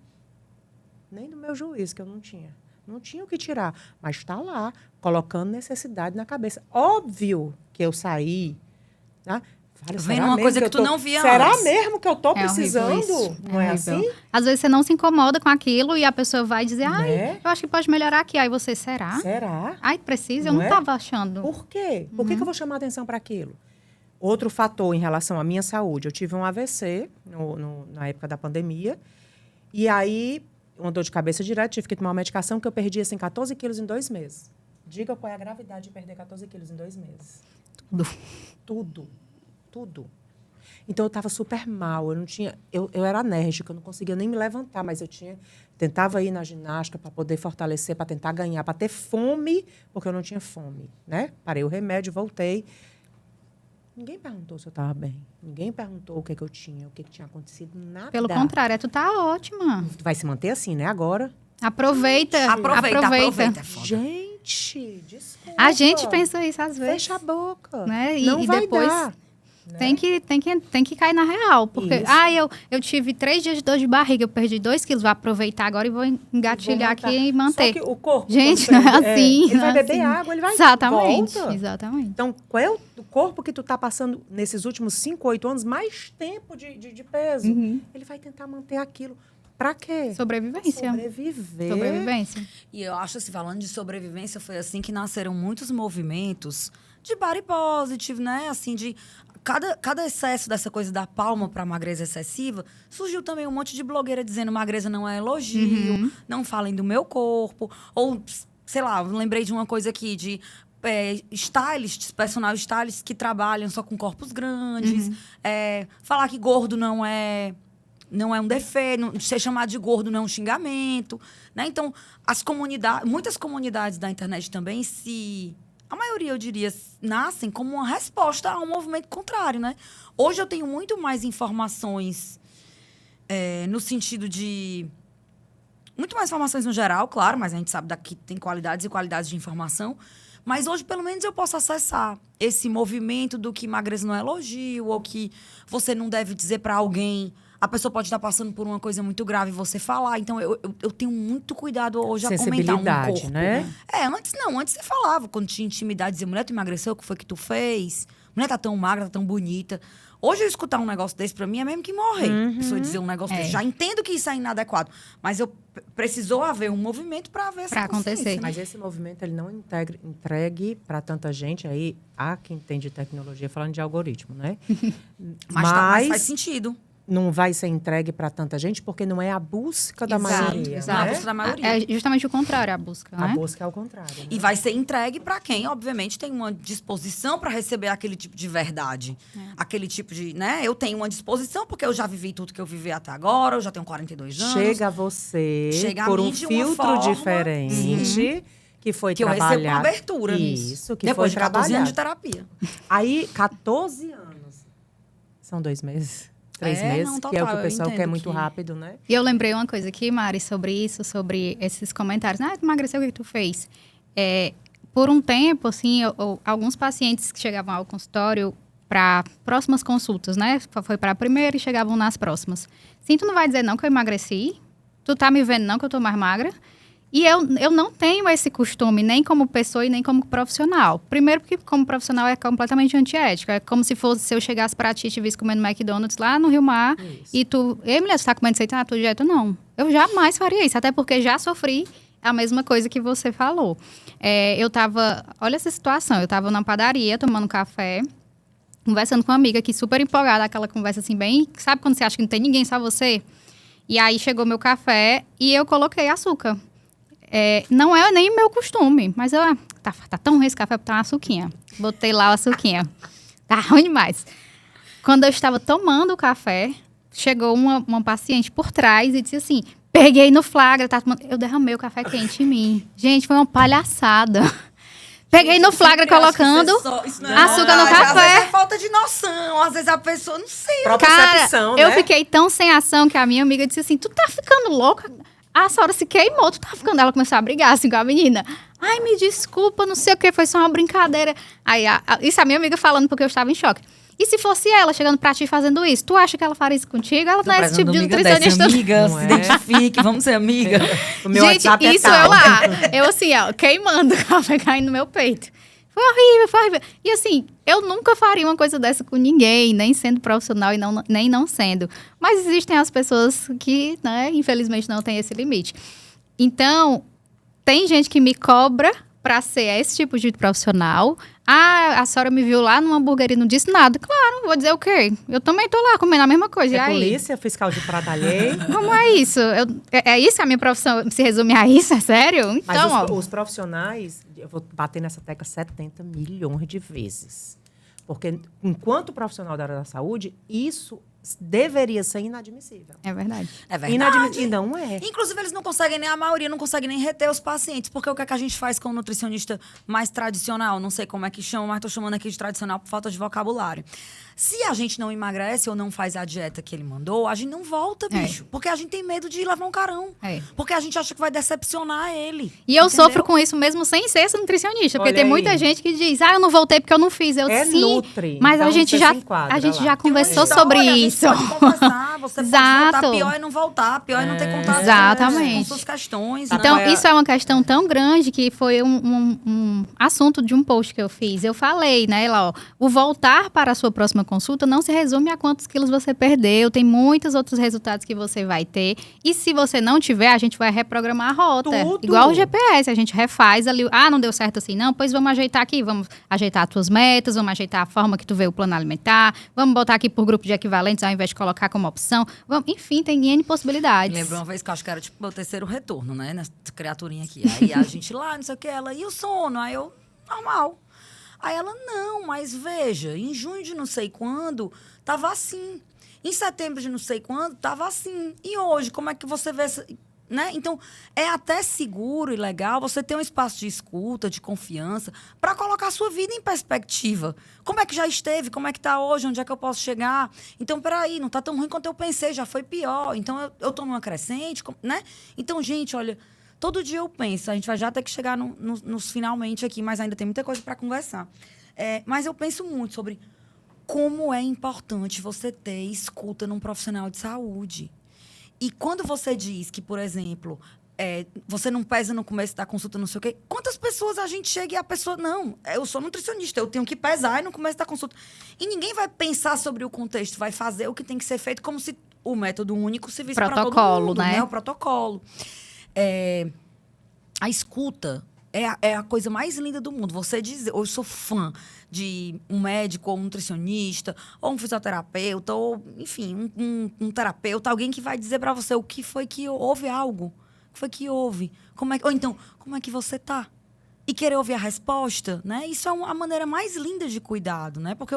Speaker 2: Nem do meu juiz, que eu não tinha. Não tinha o que tirar. Mas está lá, colocando necessidade na cabeça. Óbvio que eu saí. Tá? Falei,
Speaker 1: Vendo
Speaker 2: será
Speaker 1: uma
Speaker 2: mesmo
Speaker 1: coisa que
Speaker 2: eu
Speaker 1: tu
Speaker 2: tô-
Speaker 1: não via
Speaker 2: Será
Speaker 1: antes?
Speaker 2: mesmo que eu estou
Speaker 3: É horrível
Speaker 2: precisando?
Speaker 3: isso.
Speaker 2: Não é
Speaker 3: horrível.
Speaker 2: assim?
Speaker 3: Às vezes você não se incomoda com aquilo e a pessoa vai dizer, ai,
Speaker 2: Né?
Speaker 3: eu acho que pode melhorar aqui. Aí você, será?
Speaker 2: Será?
Speaker 3: Ai, precisa? Eu
Speaker 2: Não
Speaker 3: não
Speaker 2: é?
Speaker 3: estava achando.
Speaker 2: Por quê? Por que eu vou chamar atenção para aquilo? Outro fator em relação à minha saúde. Eu tive um AVC na época da pandemia. E aí, uma dor de cabeça direto, tive que tomar uma medicação que eu perdi, assim, 14 quilos em 2 meses. Diga qual é a gravidade de perder 14 quilos em 2 meses.
Speaker 3: Tudo.
Speaker 2: Tudo. Tudo. Então, eu estava super mal. Eu não tinha... Eu era enérgica, eu não conseguia nem me levantar, mas eu tinha... Tentava ir na ginástica para poder fortalecer, para tentar ganhar, para ter fome, porque eu não tinha fome, né? Parei o remédio, voltei. Ninguém perguntou se eu estava bem. Ninguém perguntou o que eu tinha, o que tinha acontecido, nada.
Speaker 3: Pelo contrário, tu tá ótima.
Speaker 2: Vai se manter assim, né? Agora.
Speaker 3: Aproveita.
Speaker 1: Aproveita. É foda.
Speaker 2: Gente, desculpa.
Speaker 3: A gente pensa isso às vezes.
Speaker 2: Fecha a boca.
Speaker 3: Né? E,
Speaker 2: Não
Speaker 3: e
Speaker 2: vai
Speaker 3: depois
Speaker 2: dar. Né?
Speaker 3: tem que cair na real. Porque,
Speaker 2: Isso.
Speaker 3: eu tive 3 dias de dor de barriga, eu perdi 2 quilos. Vou aproveitar agora e vou engatilhar aqui e manter.
Speaker 2: Só que o corpo...
Speaker 3: Gente,
Speaker 2: quando
Speaker 3: não é
Speaker 2: você-
Speaker 3: assim.
Speaker 2: ele
Speaker 3: não
Speaker 2: vai
Speaker 3: é
Speaker 2: beber
Speaker 3: assim.
Speaker 2: água, ele vai...
Speaker 3: Exatamente.
Speaker 2: volta.
Speaker 3: Exatamente.
Speaker 2: Então, qual é o corpo que tu tá passando nesses últimos 5, 8 anos, mais tempo de peso?
Speaker 3: Uhum.
Speaker 2: Ele vai tentar manter aquilo. Pra quê?
Speaker 3: Sobrevivência.
Speaker 2: Sobreviver.
Speaker 3: Sobrevivência.
Speaker 1: E eu acho, assim, falando de sobrevivência, foi assim que nasceram muitos movimentos de body positive, né? Assim, de... Cada excesso dessa coisa da palma para magreza excessiva, surgiu também um monte de blogueira dizendo magreza não é elogio, não falem do meu corpo. Ou, sei lá, eu lembrei de uma coisa aqui, de stylists, personal stylists que trabalham só com corpos grandes. Falar que gordo não é um defeito, ser chamado de gordo não é um xingamento. Né? Então, muitas comunidades da internet também a maioria, eu diria, nascem como uma resposta a um movimento contrário, né? Hoje eu tenho muito mais informações no sentido de... Muito mais informações no geral, claro, mas a gente sabe que tem qualidades e qualidades de informação. Mas hoje, pelo menos, eu posso acessar esse movimento do que magreza não é elogio, ou que você não deve dizer para alguém... A pessoa pode estar passando por uma coisa muito grave e você falar. Então, eu tenho muito cuidado hoje a comentar um
Speaker 2: Sensibilidade,
Speaker 1: corpo.
Speaker 2: né?
Speaker 1: Antes você falava, quando tinha intimidade, dizia, mulher, tu emagreceu, o que foi que tu fez? Mulher tá tão magra, tá tão bonita. Hoje eu escutar um negócio desse pra mim é mesmo que morrer. A pessoa dizer um negócio desse. Já entendo que isso é inadequado. Mas precisou haver um movimento pra haver essa
Speaker 3: acontecer.
Speaker 2: Mas esse movimento, ele não entregue para tanta gente. Aí, há quem tem de tecnologia falando de algoritmo, né?
Speaker 1: Mas faz sentido.
Speaker 2: Não vai ser entregue para tanta gente porque não é a busca da maioria.
Speaker 1: Exato.
Speaker 2: Né?
Speaker 1: A busca da maioria.
Speaker 3: É justamente o contrário, a busca, né?
Speaker 2: A busca é o contrário. Né?
Speaker 1: E vai ser entregue para quem, obviamente, tem uma disposição para receber aquele tipo de verdade. Aquele tipo de, né? Eu tenho uma disposição porque eu já vivi tudo que eu vivi até agora, eu já tenho 42 anos.
Speaker 2: Chega a você
Speaker 1: Chega
Speaker 2: por
Speaker 1: a mim
Speaker 2: um
Speaker 1: de uma
Speaker 2: filtro
Speaker 1: forma,
Speaker 2: diferente que foi
Speaker 1: que eu recebo
Speaker 2: trabalhado.
Speaker 1: com abertura nisso.
Speaker 2: Isso, que
Speaker 1: Depois
Speaker 2: foi
Speaker 1: de 14 anos
Speaker 2: trabalhado.
Speaker 1: de terapia.
Speaker 2: Aí, 14 anos. São 2 meses. 3 meses,
Speaker 1: não,
Speaker 2: que é o que
Speaker 1: total,
Speaker 2: o
Speaker 1: eu
Speaker 2: pessoal quer
Speaker 1: entendo
Speaker 2: muito
Speaker 1: que-
Speaker 2: rápido, né?
Speaker 3: E eu lembrei uma coisa aqui, Mari, sobre isso, sobre esses comentários. Ah, tu emagreceu, o que tu fez? Por um tempo, assim, alguns pacientes que chegavam ao consultório para próximas consultas, né? Foi para a primeira e chegavam nas próximas. Sim, tu não vai dizer não que eu emagreci? Tu tá me vendo não que eu tô mais magra? E eu não tenho esse costume, nem como pessoa e nem como profissional. Primeiro porque como profissional é completamente antiético. É como se eu chegasse pra ti e te visse comendo McDonald's lá no Rio Mar e tu... Ei, mulher, você tá comendo isso aí, tá na tua dieta? Não. Eu jamais faria isso, até porque já sofri a mesma coisa que você falou. Olha essa situação, eu tava na padaria tomando café, conversando com uma amiga aqui, super empolgada, aquela conversa assim bem... Sabe quando você acha que não tem ninguém, só você? E aí chegou meu café e eu coloquei açúcar. Não é nem meu costume, mas tá tão ruim esse café, vou botar uma açuquinha. Botei lá a açuquinha. Tá ruim demais. Quando eu estava tomando o café, chegou uma paciente por trás e disse assim, peguei no flagra, tá tomando... Eu derramei o café quente em mim. Gente, foi uma palhaçada. Peguei no flagra colocando açúcar no café.
Speaker 1: Às vezes é falta de noção, às vezes a pessoa, não sei.
Speaker 2: Própria percepção,
Speaker 3: eu
Speaker 2: né?
Speaker 3: fiquei tão sem ação que a minha amiga disse assim, tu tá ficando louca? A senhora se queimou, tu tá ficando... Ela começou a brigar assim com a menina. Ai, me desculpa, não sei o que, foi só uma brincadeira. Aí, isso a minha amiga falando porque eu estava em choque. E se fosse ela chegando pra ti fazendo isso, tu acha que ela faria isso contigo? Ela não é esse tipo de nutricionista.
Speaker 1: Amiga,
Speaker 2: Não
Speaker 1: se
Speaker 2: é?
Speaker 1: identifique, vamos ser amiga.
Speaker 2: O meu
Speaker 3: Gente,
Speaker 2: WhatsApp é
Speaker 3: isso
Speaker 2: tal.
Speaker 3: eu lá. Eu assim, ó, queimando, o café caindo no meu peito. Foi horrível, foi horrível. E assim, eu nunca faria uma coisa dessa com ninguém, nem sendo profissional e nem não sendo. Mas existem as pessoas que, né, infelizmente não têm esse limite. Então, tem gente que me cobra para ser esse tipo de profissional. Ah, a senhora me viu lá numa hamburgueria e não disse nada. Claro, vou dizer o quê? Eu também tô lá comendo a mesma coisa. E aí?
Speaker 2: Polícia, fiscal de prato alheio.
Speaker 3: Como é isso? É isso a minha profissão? Se resume a isso? É sério?
Speaker 2: Mas
Speaker 3: Então,
Speaker 2: os profissionais, eu vou bater nessa tecla 70 milhões de vezes. Porque, enquanto profissional da área da saúde, isso deveria ser inadmissível.
Speaker 3: é verdade.
Speaker 1: É verdade.
Speaker 2: Inadmissível. E não é.
Speaker 1: Inclusive, eles não conseguem nem, a maioria não consegue nem reter os pacientes, porque o que é que a gente faz com o nutricionista mais tradicional? Não sei como é que chama, mas tô chamando aqui de tradicional por falta de vocabulário. Se a gente não emagrece ou não faz a dieta que ele mandou, a gente não volta, bicho. Porque a gente tem medo de levar um carão. Porque a gente acha que vai decepcionar ele.
Speaker 3: E eu
Speaker 1: entendeu?
Speaker 3: sofro com isso mesmo sem ser essa nutricionista. Porque
Speaker 2: Olha
Speaker 3: tem
Speaker 2: aí.
Speaker 3: muita gente que diz, eu não voltei porque eu não fiz. Eu
Speaker 2: É
Speaker 3: sim,
Speaker 2: nutri,
Speaker 3: mas
Speaker 2: então
Speaker 3: a gente
Speaker 2: você
Speaker 3: já
Speaker 2: se enquadra lá.
Speaker 1: Tem
Speaker 3: conversou
Speaker 1: uma história,
Speaker 3: sobre
Speaker 1: a gente
Speaker 3: isso.
Speaker 1: pode conversar, você pode
Speaker 3: Exato.
Speaker 1: voltar, pior é não voltar, pior é não ter contato
Speaker 3: Exatamente.
Speaker 1: com suas questões.
Speaker 3: Então,
Speaker 1: né?
Speaker 3: isso é uma questão tão grande que foi um assunto de um post que eu fiz. Eu falei, né, lá, ó, o voltar para a sua próxima consulta não se resume a quantos quilos você perdeu, tem muitos outros resultados que você vai ter. E se você não tiver, a gente vai reprogramar a rota.
Speaker 2: Tudo.
Speaker 3: Igual o GPS, a gente refaz ali. Ah, não deu certo assim, não? Pois vamos ajeitar aqui, vamos ajeitar as tuas metas, vamos ajeitar a forma que tu vê o plano alimentar, vamos botar aqui por grupo de equivalentes ao invés de colocar como opção. Enfim, tem N possibilidades.
Speaker 1: Lembro uma vez que eu acho que era tipo meu terceiro retorno, né? Nessa criaturinha aqui. Aí a gente lá, não sei o que, ela, e o sono? Aí eu, normal. Aí ela, não, mas veja, em junho de não sei quando, tava assim. Em setembro de não sei quando, tava assim. E hoje, como é que você vê essa... Né? Então, é até seguro e legal você ter um espaço de escuta, de confiança, para colocar a sua vida em perspectiva. Como é que já esteve? Como é que está hoje? Onde é que eu posso chegar? Então, peraí, não está tão ruim quanto eu pensei, já foi pior. Então, eu estou numa crescente, né? Então, gente, olha, todo dia eu penso, a gente vai já ter que chegar nos finalmente aqui, mas ainda tem muita coisa para conversar. Mas eu penso muito sobre como é importante você ter escuta num profissional de saúde. E quando você diz que, por exemplo, você não pesa no começo da consulta, não sei o quê. Quantas pessoas a gente chega e a pessoa... Não, eu sou nutricionista, eu tenho que pesar no começo da consulta. E ninguém vai pensar sobre o contexto, vai fazer o que tem que ser feito como se o método único servisse para todo mundo, né? O protocolo. A escuta é a coisa mais linda do mundo. Você dizer, eu sou fã de um médico, ou um nutricionista, ou um fisioterapeuta, ou, enfim, um terapeuta, alguém que vai dizer para você o que foi que houve algo. O que foi que houve? Ou então, como é que você tá? E querer ouvir a resposta, né? Isso é a maneira mais linda de cuidado, né? Porque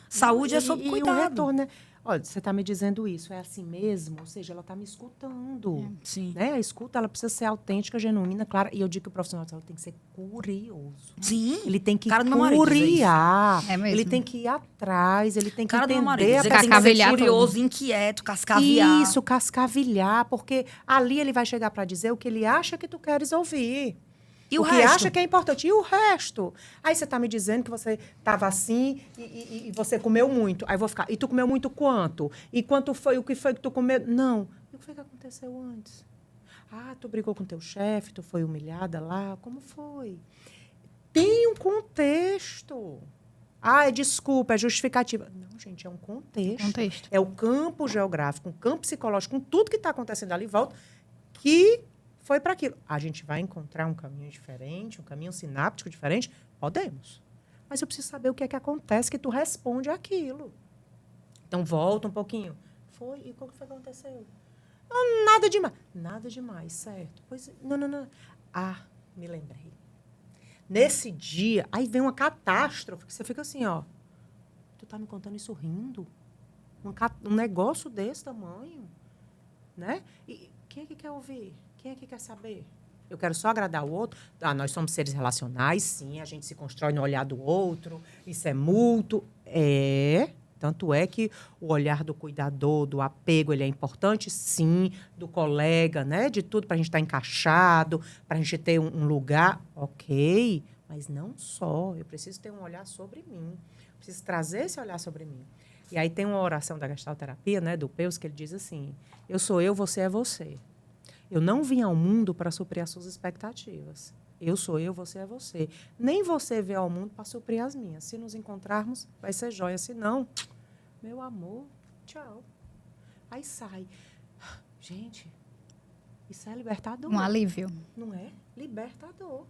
Speaker 1: saúde é sobre cuidado.
Speaker 2: E o retorno, né? Olha, você está me dizendo isso, é assim mesmo? Ou seja, ela está me escutando.
Speaker 1: Sim.
Speaker 2: Né? A escuta, ela precisa ser autêntica, genuína, clara. E eu digo que o profissional de saúde tem que ser curioso.
Speaker 1: Sim.
Speaker 2: Ele tem que
Speaker 1: Cara do meu marido diz
Speaker 2: curiar.
Speaker 3: É mesmo.
Speaker 2: Ele tem que ir atrás, ele tem que
Speaker 1: Cara do meu marido
Speaker 2: entender.
Speaker 1: dizer que tem que ser
Speaker 3: Cascavilhar
Speaker 1: curioso, inquieto, cascaviar.
Speaker 2: Isso, cascavilhar. Porque ali ele vai chegar para dizer o que ele acha que tu queres ouvir.
Speaker 1: E
Speaker 2: o
Speaker 1: o
Speaker 2: que
Speaker 1: resto?
Speaker 2: acha que é importante. E o resto? Aí você está me dizendo que você estava assim e você comeu muito. Aí eu vou ficar, e tu comeu muito quanto? E quanto foi, o que foi que tu comeu? Não. E o que foi que aconteceu antes? Ah, tu brigou com teu chefe, tu foi humilhada lá. Como foi? Tem um contexto. Ah, é desculpa, é justificativa. Não, gente, é um contexto. É o campo geográfico, um campo psicológico, com tudo que está acontecendo ali em volta, que foi para aquilo. A gente vai encontrar um caminho diferente, um caminho sináptico diferente? Podemos. Mas eu preciso saber o que é que acontece que tu responde àquilo. Então, volta um pouquinho. Foi? E o que foi que aconteceu? Ah, nada demais. Nada demais, certo. Pois, não. Ah, me lembrei. Nesse dia, aí vem uma catástrofe, que você fica assim, ó. Tu tá me contando isso rindo? Um negócio desse tamanho? Né? E quem é que quer ouvir? Quem é que quer saber? Eu quero só agradar o outro? Ah, nós somos seres relacionais, sim. A gente se constrói no olhar do outro. Isso é mútuo. Tanto é que o olhar do cuidador, do apego, ele é importante, sim. Do colega, né? De tudo, para a gente estar encaixado, para a gente ter um lugar. Ok, mas não só. Eu preciso ter um olhar sobre mim. Preciso trazer esse olhar sobre mim. E aí tem uma oração da gestalterapia, né? Do Peus, que ele diz assim, eu sou eu, você é você. Eu não vim ao mundo para suprir as suas expectativas. Eu sou eu, você é você. Nem você veio ao mundo para suprir as minhas. Se nos encontrarmos, vai ser joia. Se não, meu amor, tchau. Aí sai. Gente, isso é libertador.
Speaker 3: Um alívio.
Speaker 2: Não é? Libertador.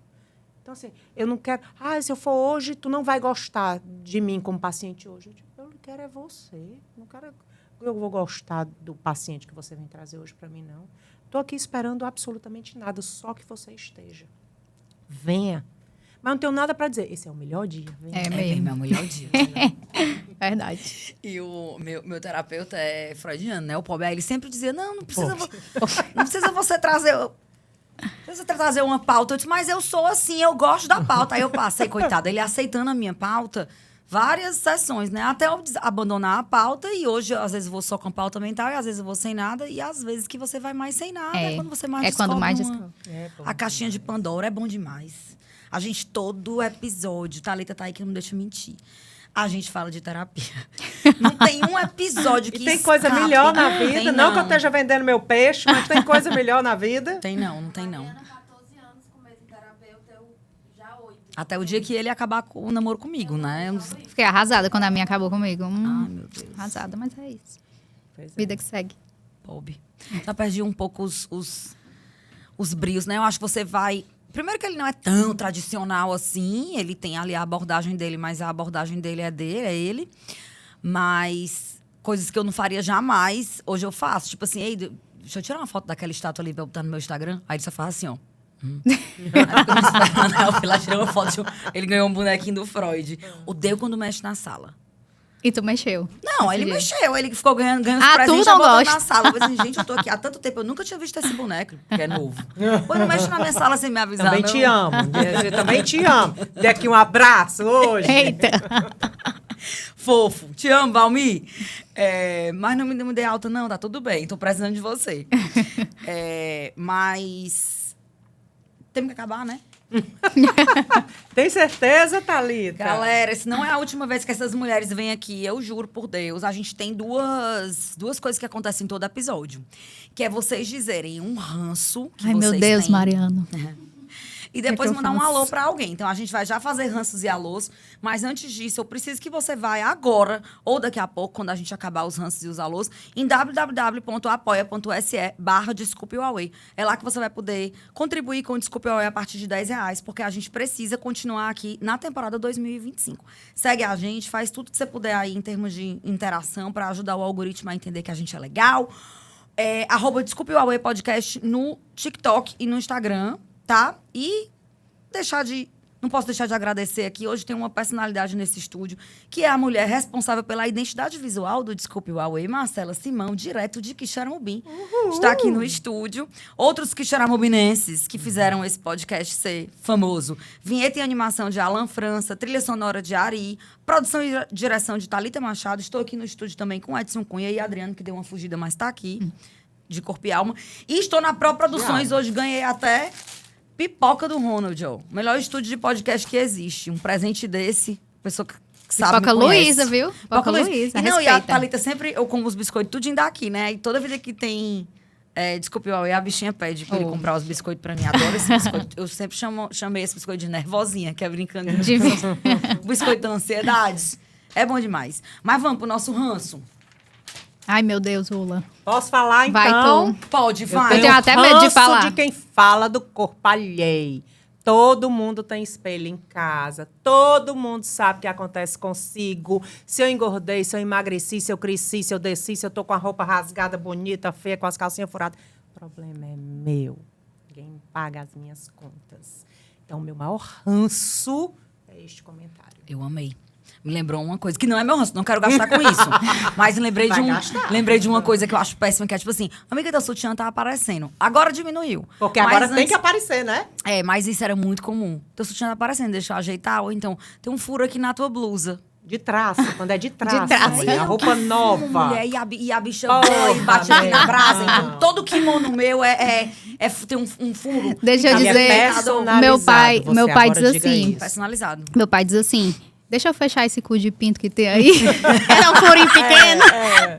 Speaker 2: Então, assim, eu não quero... Ah, se eu for hoje, tu não vai gostar de mim como paciente hoje. Eu não quero é você. Não quero... Eu vou gostar do paciente que você vem trazer hoje para mim, não. Estou aqui esperando absolutamente nada, só que você esteja. Venha. Mas não tenho nada para dizer. Esse é o melhor dia. Venha.
Speaker 3: É mesmo.
Speaker 1: É o melhor dia.
Speaker 3: Verdade.
Speaker 1: E o meu terapeuta é freudiano, né? O pobre, ele sempre dizia, não precisa, não precisa você trazer... Não precisa trazer uma pauta. Eu disse, mas eu sou assim, eu gosto da pauta. Aí eu passei, coitado, ele aceitando a minha pauta... Várias sessões, né? Até eu abandonar a pauta. E hoje, às vezes, eu vou só com pauta mental. E às vezes eu vou sem nada. E às vezes que você vai mais sem nada. É quando você mais descobre
Speaker 3: quando mais
Speaker 1: a caixinha de Pandora é bom demais. A gente, todo episódio... Thalita tá aí que não deixa eu mentir. A gente fala de terapia. Não tem um episódio que
Speaker 2: e tem coisa melhor na vida.
Speaker 1: Tem,
Speaker 2: não que eu esteja vendendo meu peixe, mas tem coisa melhor na vida.
Speaker 1: Tem não tem não. Até o dia que ele acabar com o namoro comigo, né?
Speaker 3: Fiquei arrasada quando a minha acabou comigo.
Speaker 1: Ai, meu Deus.
Speaker 3: Arrasada, mas é isso.
Speaker 2: Pois é.
Speaker 3: Vida que segue.
Speaker 1: Pobre. Já perdi um pouco os brios, né? Eu acho que você vai... Primeiro que ele não é tão tradicional assim. Ele tem ali a abordagem dele, mas a abordagem dele é ele. Mas coisas que eu não faria jamais, hoje eu faço. Tipo assim, ei, deixa eu tirar uma foto daquela estátua ali pra eu botar no meu Instagram. Aí ele só faz assim, ó. Aí eu fui lá, tirei uma foto. Ele ganhou um bonequinho do Freud. Odeio quando mexe na sala.
Speaker 3: E tu mexeu?
Speaker 1: Não, ele mexeu. Ele ficou ganhando os
Speaker 3: tu
Speaker 1: presentes
Speaker 3: não
Speaker 1: e botando
Speaker 3: gosta.
Speaker 1: na sala. Eu falei assim, gente, eu tô aqui há tanto tempo. Eu nunca tinha visto esse boneco, que é novo. Pô, não mexe na minha sala sem me avisar,
Speaker 2: Também
Speaker 1: não.
Speaker 2: te amo. Eu também te amo. Dê aqui um abraço hoje.
Speaker 3: Eita!
Speaker 1: Fofo. Te amo, Valmir. Mas não me dê alta, não. Tá tudo bem. Tô precisando de você. Mas... Temos que acabar, né?
Speaker 2: Tem certeza, Thalita?
Speaker 1: Galera, se não é a última vez que essas mulheres vêm aqui, eu juro por Deus, a gente tem duas coisas que acontecem em todo episódio. Que é vocês dizerem um ranço que
Speaker 3: Ai,
Speaker 1: vocês
Speaker 3: meu Deus,
Speaker 1: têm.
Speaker 3: Mariano.
Speaker 1: E depois
Speaker 3: que eu
Speaker 1: mandar um
Speaker 3: faço?
Speaker 1: alô pra alguém. Então, a gente vai já fazer ranços e alôs. Mas antes disso, eu preciso que você vá agora, ou daqui a pouco, quando a gente acabar os ranços e os alôs, em www.apoia.se/Desculpe o Away. É lá que você vai poder contribuir com o Desculpe o Away a partir de R$10, porque a gente precisa continuar aqui na temporada 2025. Segue a gente, faz tudo que você puder aí em termos de interação para ajudar o algoritmo a entender que a gente é legal. @Desculpe o Away Podcast no TikTok e no Instagram. Tá? E não posso deixar de agradecer aqui. Hoje tem uma personalidade nesse estúdio, que é a mulher responsável pela identidade visual do Desculpe o Away, Marcela Simão, direto de Quixeramobim. Está aqui no estúdio. Outros quixeramobinenses que fizeram esse podcast ser famoso. Vinheta e animação de Alan França, trilha sonora de Ari, produção e direção de Thalita Machado. Estou aqui no estúdio também com Edson Cunha e Adriano, que deu uma fugida, mas está aqui, de corpo e alma. E estou na Pro Produções. Hoje ganhei até pipoca do Ronald, ó. Melhor estúdio de podcast que existe. Um presente desse, pessoa que sabe,
Speaker 3: Pipoca
Speaker 1: me conhece.
Speaker 3: Luísa, viu? Pipoca Luísa,
Speaker 1: E não, e a
Speaker 3: respeita.
Speaker 1: Thalita sempre, eu como os biscoitos tudinho daqui, né? E toda vida que tem, Desculpe o Away, a bichinha pede pra ele comprar os biscoitos pra mim. Adoro esse biscoito. Eu sempre chamei esse biscoito de nervosinha, que é brincando. Biscoito da ansiedade. É bom demais. Mas vamos pro nosso ranço.
Speaker 3: Ai, meu Deus, Lula.
Speaker 2: Posso falar, então?
Speaker 3: Vai, tu.
Speaker 1: Pode, vai.
Speaker 3: Eu tenho até medo de
Speaker 2: ranço
Speaker 3: falar.
Speaker 2: de quem fala do corpo alheio. Todo mundo tem espelho em casa. Todo mundo sabe o que acontece consigo. Se eu engordei, se eu emagreci, se eu cresci, se eu desci, se eu tô com a roupa rasgada, bonita, feia, com as calcinhas furadas. O problema é meu. Ninguém paga as minhas contas. Então, o meu maior ranço é este comentário.
Speaker 1: Eu amei. Me lembrou uma coisa, que não é meu ranço, não quero gastar com isso. Mas lembrei de uma coisa que eu acho péssima, que é tipo assim, amiga, teu sutiã tá aparecendo. Agora diminuiu.
Speaker 2: Porque
Speaker 1: Mas
Speaker 2: agora
Speaker 1: antes,
Speaker 2: tem que aparecer, né?
Speaker 1: mas isso era muito comum. Teu sutiã tá aparecendo, deixa eu ajeitar. Ou então, tem um furo aqui na tua blusa.
Speaker 2: De traço, quando é de traço.
Speaker 3: traço.
Speaker 2: Mulher, a roupa nova.
Speaker 1: Mulher, e a bicha
Speaker 2: Porra,
Speaker 1: boa e bate aqui na
Speaker 2: velho.
Speaker 1: brasa. Então, todo kimono meu tem um furo.
Speaker 3: Deixa eu
Speaker 2: Ele é
Speaker 3: dizer,
Speaker 2: personalizado,
Speaker 3: meu pai
Speaker 2: você
Speaker 3: diz
Speaker 2: agora diga
Speaker 3: assim,
Speaker 2: isso.
Speaker 1: Personalizado.
Speaker 3: meu pai diz assim, deixa eu fechar esse cu de pinto que tem aí. Era um furinho pequeno.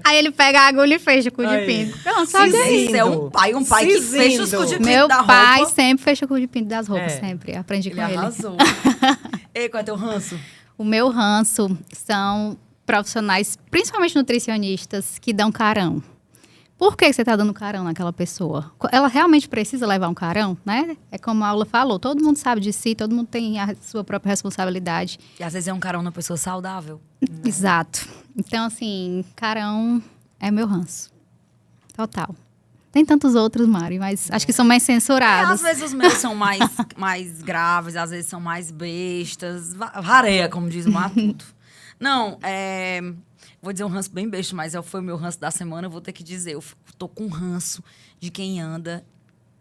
Speaker 3: Aí ele pega a agulha e fecha o cu de
Speaker 2: Aí.
Speaker 3: pinto. Pronto, sabe aí?
Speaker 1: Isso é um pai que fecha os cu de pinto
Speaker 3: Meu
Speaker 1: da
Speaker 3: pai
Speaker 1: roupa.
Speaker 3: sempre fecha o cu de pinto das roupas,
Speaker 2: É.
Speaker 3: sempre. Aprendi
Speaker 1: Ele
Speaker 3: com ele.
Speaker 1: arrasou. Ei, qual é teu ranço?
Speaker 3: O meu ranço são profissionais, principalmente nutricionistas, que dão carão. Por que você está dando carão naquela pessoa? Ela realmente precisa levar um carão, né? É como a aula falou, todo mundo sabe de si, todo mundo tem a sua própria responsabilidade.
Speaker 1: E às vezes é um carão na pessoa saudável.
Speaker 3: Exato. Então, assim, carão é meu ranço. Total. Tem tantos outros, Mari, mas acho que são mais censurados.
Speaker 1: Às vezes os meus são mais graves, às vezes são mais bestas. Vareia, como diz o Matuto. Não, vou dizer um ranço bem besta, mas foi o meu ranço da semana. Eu vou ter que dizer, eu tô com ranço de quem anda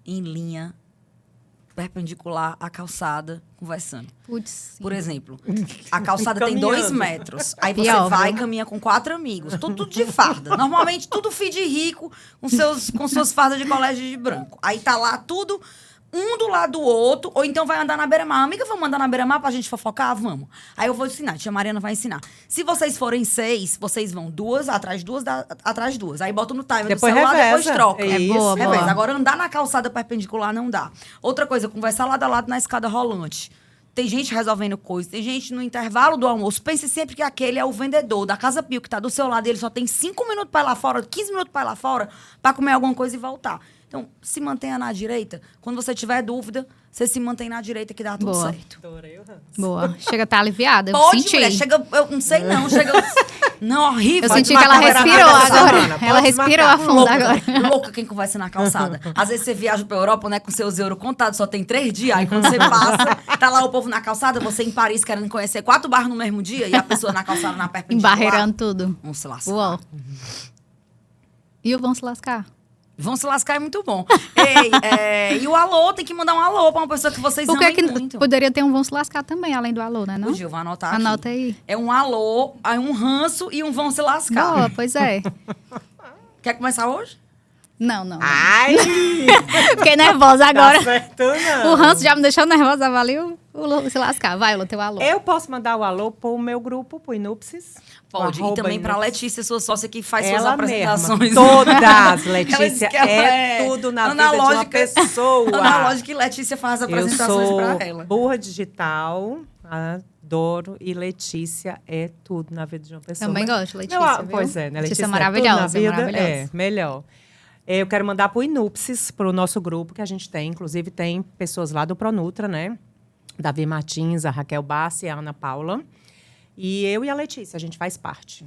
Speaker 1: em linha perpendicular à calçada, conversando.
Speaker 3: Putz.
Speaker 1: Por exemplo, a calçada tem 2
Speaker 2: Caminhando.
Speaker 1: metros. Aí você
Speaker 3: Pior,
Speaker 1: vai e
Speaker 3: viu?
Speaker 1: caminha com 4 amigos. Tudo de farda. Normalmente, tudo filho de rico, com suas fardas de colégio de branco. Aí tá lá tudo, um do lado do outro, ou então vai andar na beira-mar. Amiga, vamos andar na beira-mar pra gente fofocar? Vamos. Aí eu vou ensinar, tia Mariana vai ensinar. Se vocês forem 6, vocês vão 2 atrás, 2 atrás, 2. Aí botam no timer
Speaker 2: Depois
Speaker 1: do celular,
Speaker 2: reveza.
Speaker 1: depois troca.
Speaker 2: É isso.
Speaker 3: boa,
Speaker 1: Reveza.
Speaker 3: boa.
Speaker 1: Agora, andar na calçada perpendicular não dá. Outra coisa, conversar lado a lado na escada rolante. Tem gente resolvendo coisas, tem gente no intervalo do almoço. Pense sempre que aquele é o vendedor da Casa Pio, que tá do seu lado, e ele só tem 5 minutos pra ir lá fora, 15 minutos pra ir lá fora, pra comer alguma coisa e voltar. Então, se mantenha na direita. Quando você tiver dúvida, você se mantém na direita que dá tudo
Speaker 3: Boa.
Speaker 1: certo.
Speaker 2: Adorei o ranço.
Speaker 3: Boa. Chega a estar aliviada. Eu
Speaker 1: Pode,
Speaker 3: senti.
Speaker 1: mulher, chega... Eu não sei não, chega... Não, horrível.
Speaker 3: Eu senti que
Speaker 2: marcar
Speaker 3: ela
Speaker 2: a
Speaker 3: respirou
Speaker 2: beira-mar essa
Speaker 3: agora.
Speaker 2: semana,
Speaker 3: Ela
Speaker 2: pode
Speaker 3: respirou
Speaker 2: marcar.
Speaker 3: a fundo agora.
Speaker 1: Louca quem conversa na calçada. Às vezes você viaja pra Europa, né, com seus euros contados, só tem 3 dias. Aí quando você passa, tá lá o povo na calçada, você em Paris querendo conhecer 4 bairros no mesmo dia, e a pessoa na calçada na perpendicular.
Speaker 3: Embarreirando tudo.
Speaker 1: Vão se lascar.
Speaker 3: Uau. E o vão se lascar?
Speaker 1: Vão se lascar é muito bom. Ei, e o alô, tem que mandar um alô pra uma pessoa que vocês
Speaker 3: Por que
Speaker 1: amem
Speaker 3: que
Speaker 1: muito.
Speaker 3: poderia ter um vão se lascar também, além do alô, né? Não?
Speaker 1: Hoje eu vou anotar aqui.
Speaker 3: Anota aí.
Speaker 1: É um alô, aí um ranço e um vão se lascar.
Speaker 3: Boa, pois é.
Speaker 1: Quer começar hoje?
Speaker 3: Não, não.
Speaker 2: Ai!
Speaker 3: Fiquei nervosa agora.
Speaker 2: Tá certo, não.
Speaker 3: O ranço já me deixou nervosa, valeu se lascar. Vai, o teu alô.
Speaker 2: Eu posso mandar o alô pro meu grupo, pro Inupsis.
Speaker 1: Pode. E também pra Letícia, sua sócia, que faz suas
Speaker 2: Ela
Speaker 1: apresentações.
Speaker 2: mesma. Todas,
Speaker 1: Ela disse
Speaker 2: Letícia.
Speaker 1: que ela
Speaker 2: É tudo na vida de uma
Speaker 1: analógica.
Speaker 2: pessoa.
Speaker 1: Analógica que Letícia faz
Speaker 2: Eu
Speaker 1: apresentações
Speaker 2: sou
Speaker 1: pra ela.
Speaker 2: burra digital, adoro. E Letícia é tudo na vida de uma pessoa.
Speaker 3: Também gosto, Letícia,
Speaker 2: Não,
Speaker 3: viu?
Speaker 2: pois é, né?
Speaker 3: Letícia é
Speaker 2: tudo
Speaker 3: maravilhosa,
Speaker 2: na vida,
Speaker 3: maravilhosa.
Speaker 2: É, melhor. Eu quero mandar pro Inupsis, pro nosso grupo que a gente tem. Inclusive, tem pessoas lá do Pronutra, né? Davi Martins, a Raquel Bassi, a Ana Paula. E eu e a Letícia, a gente faz parte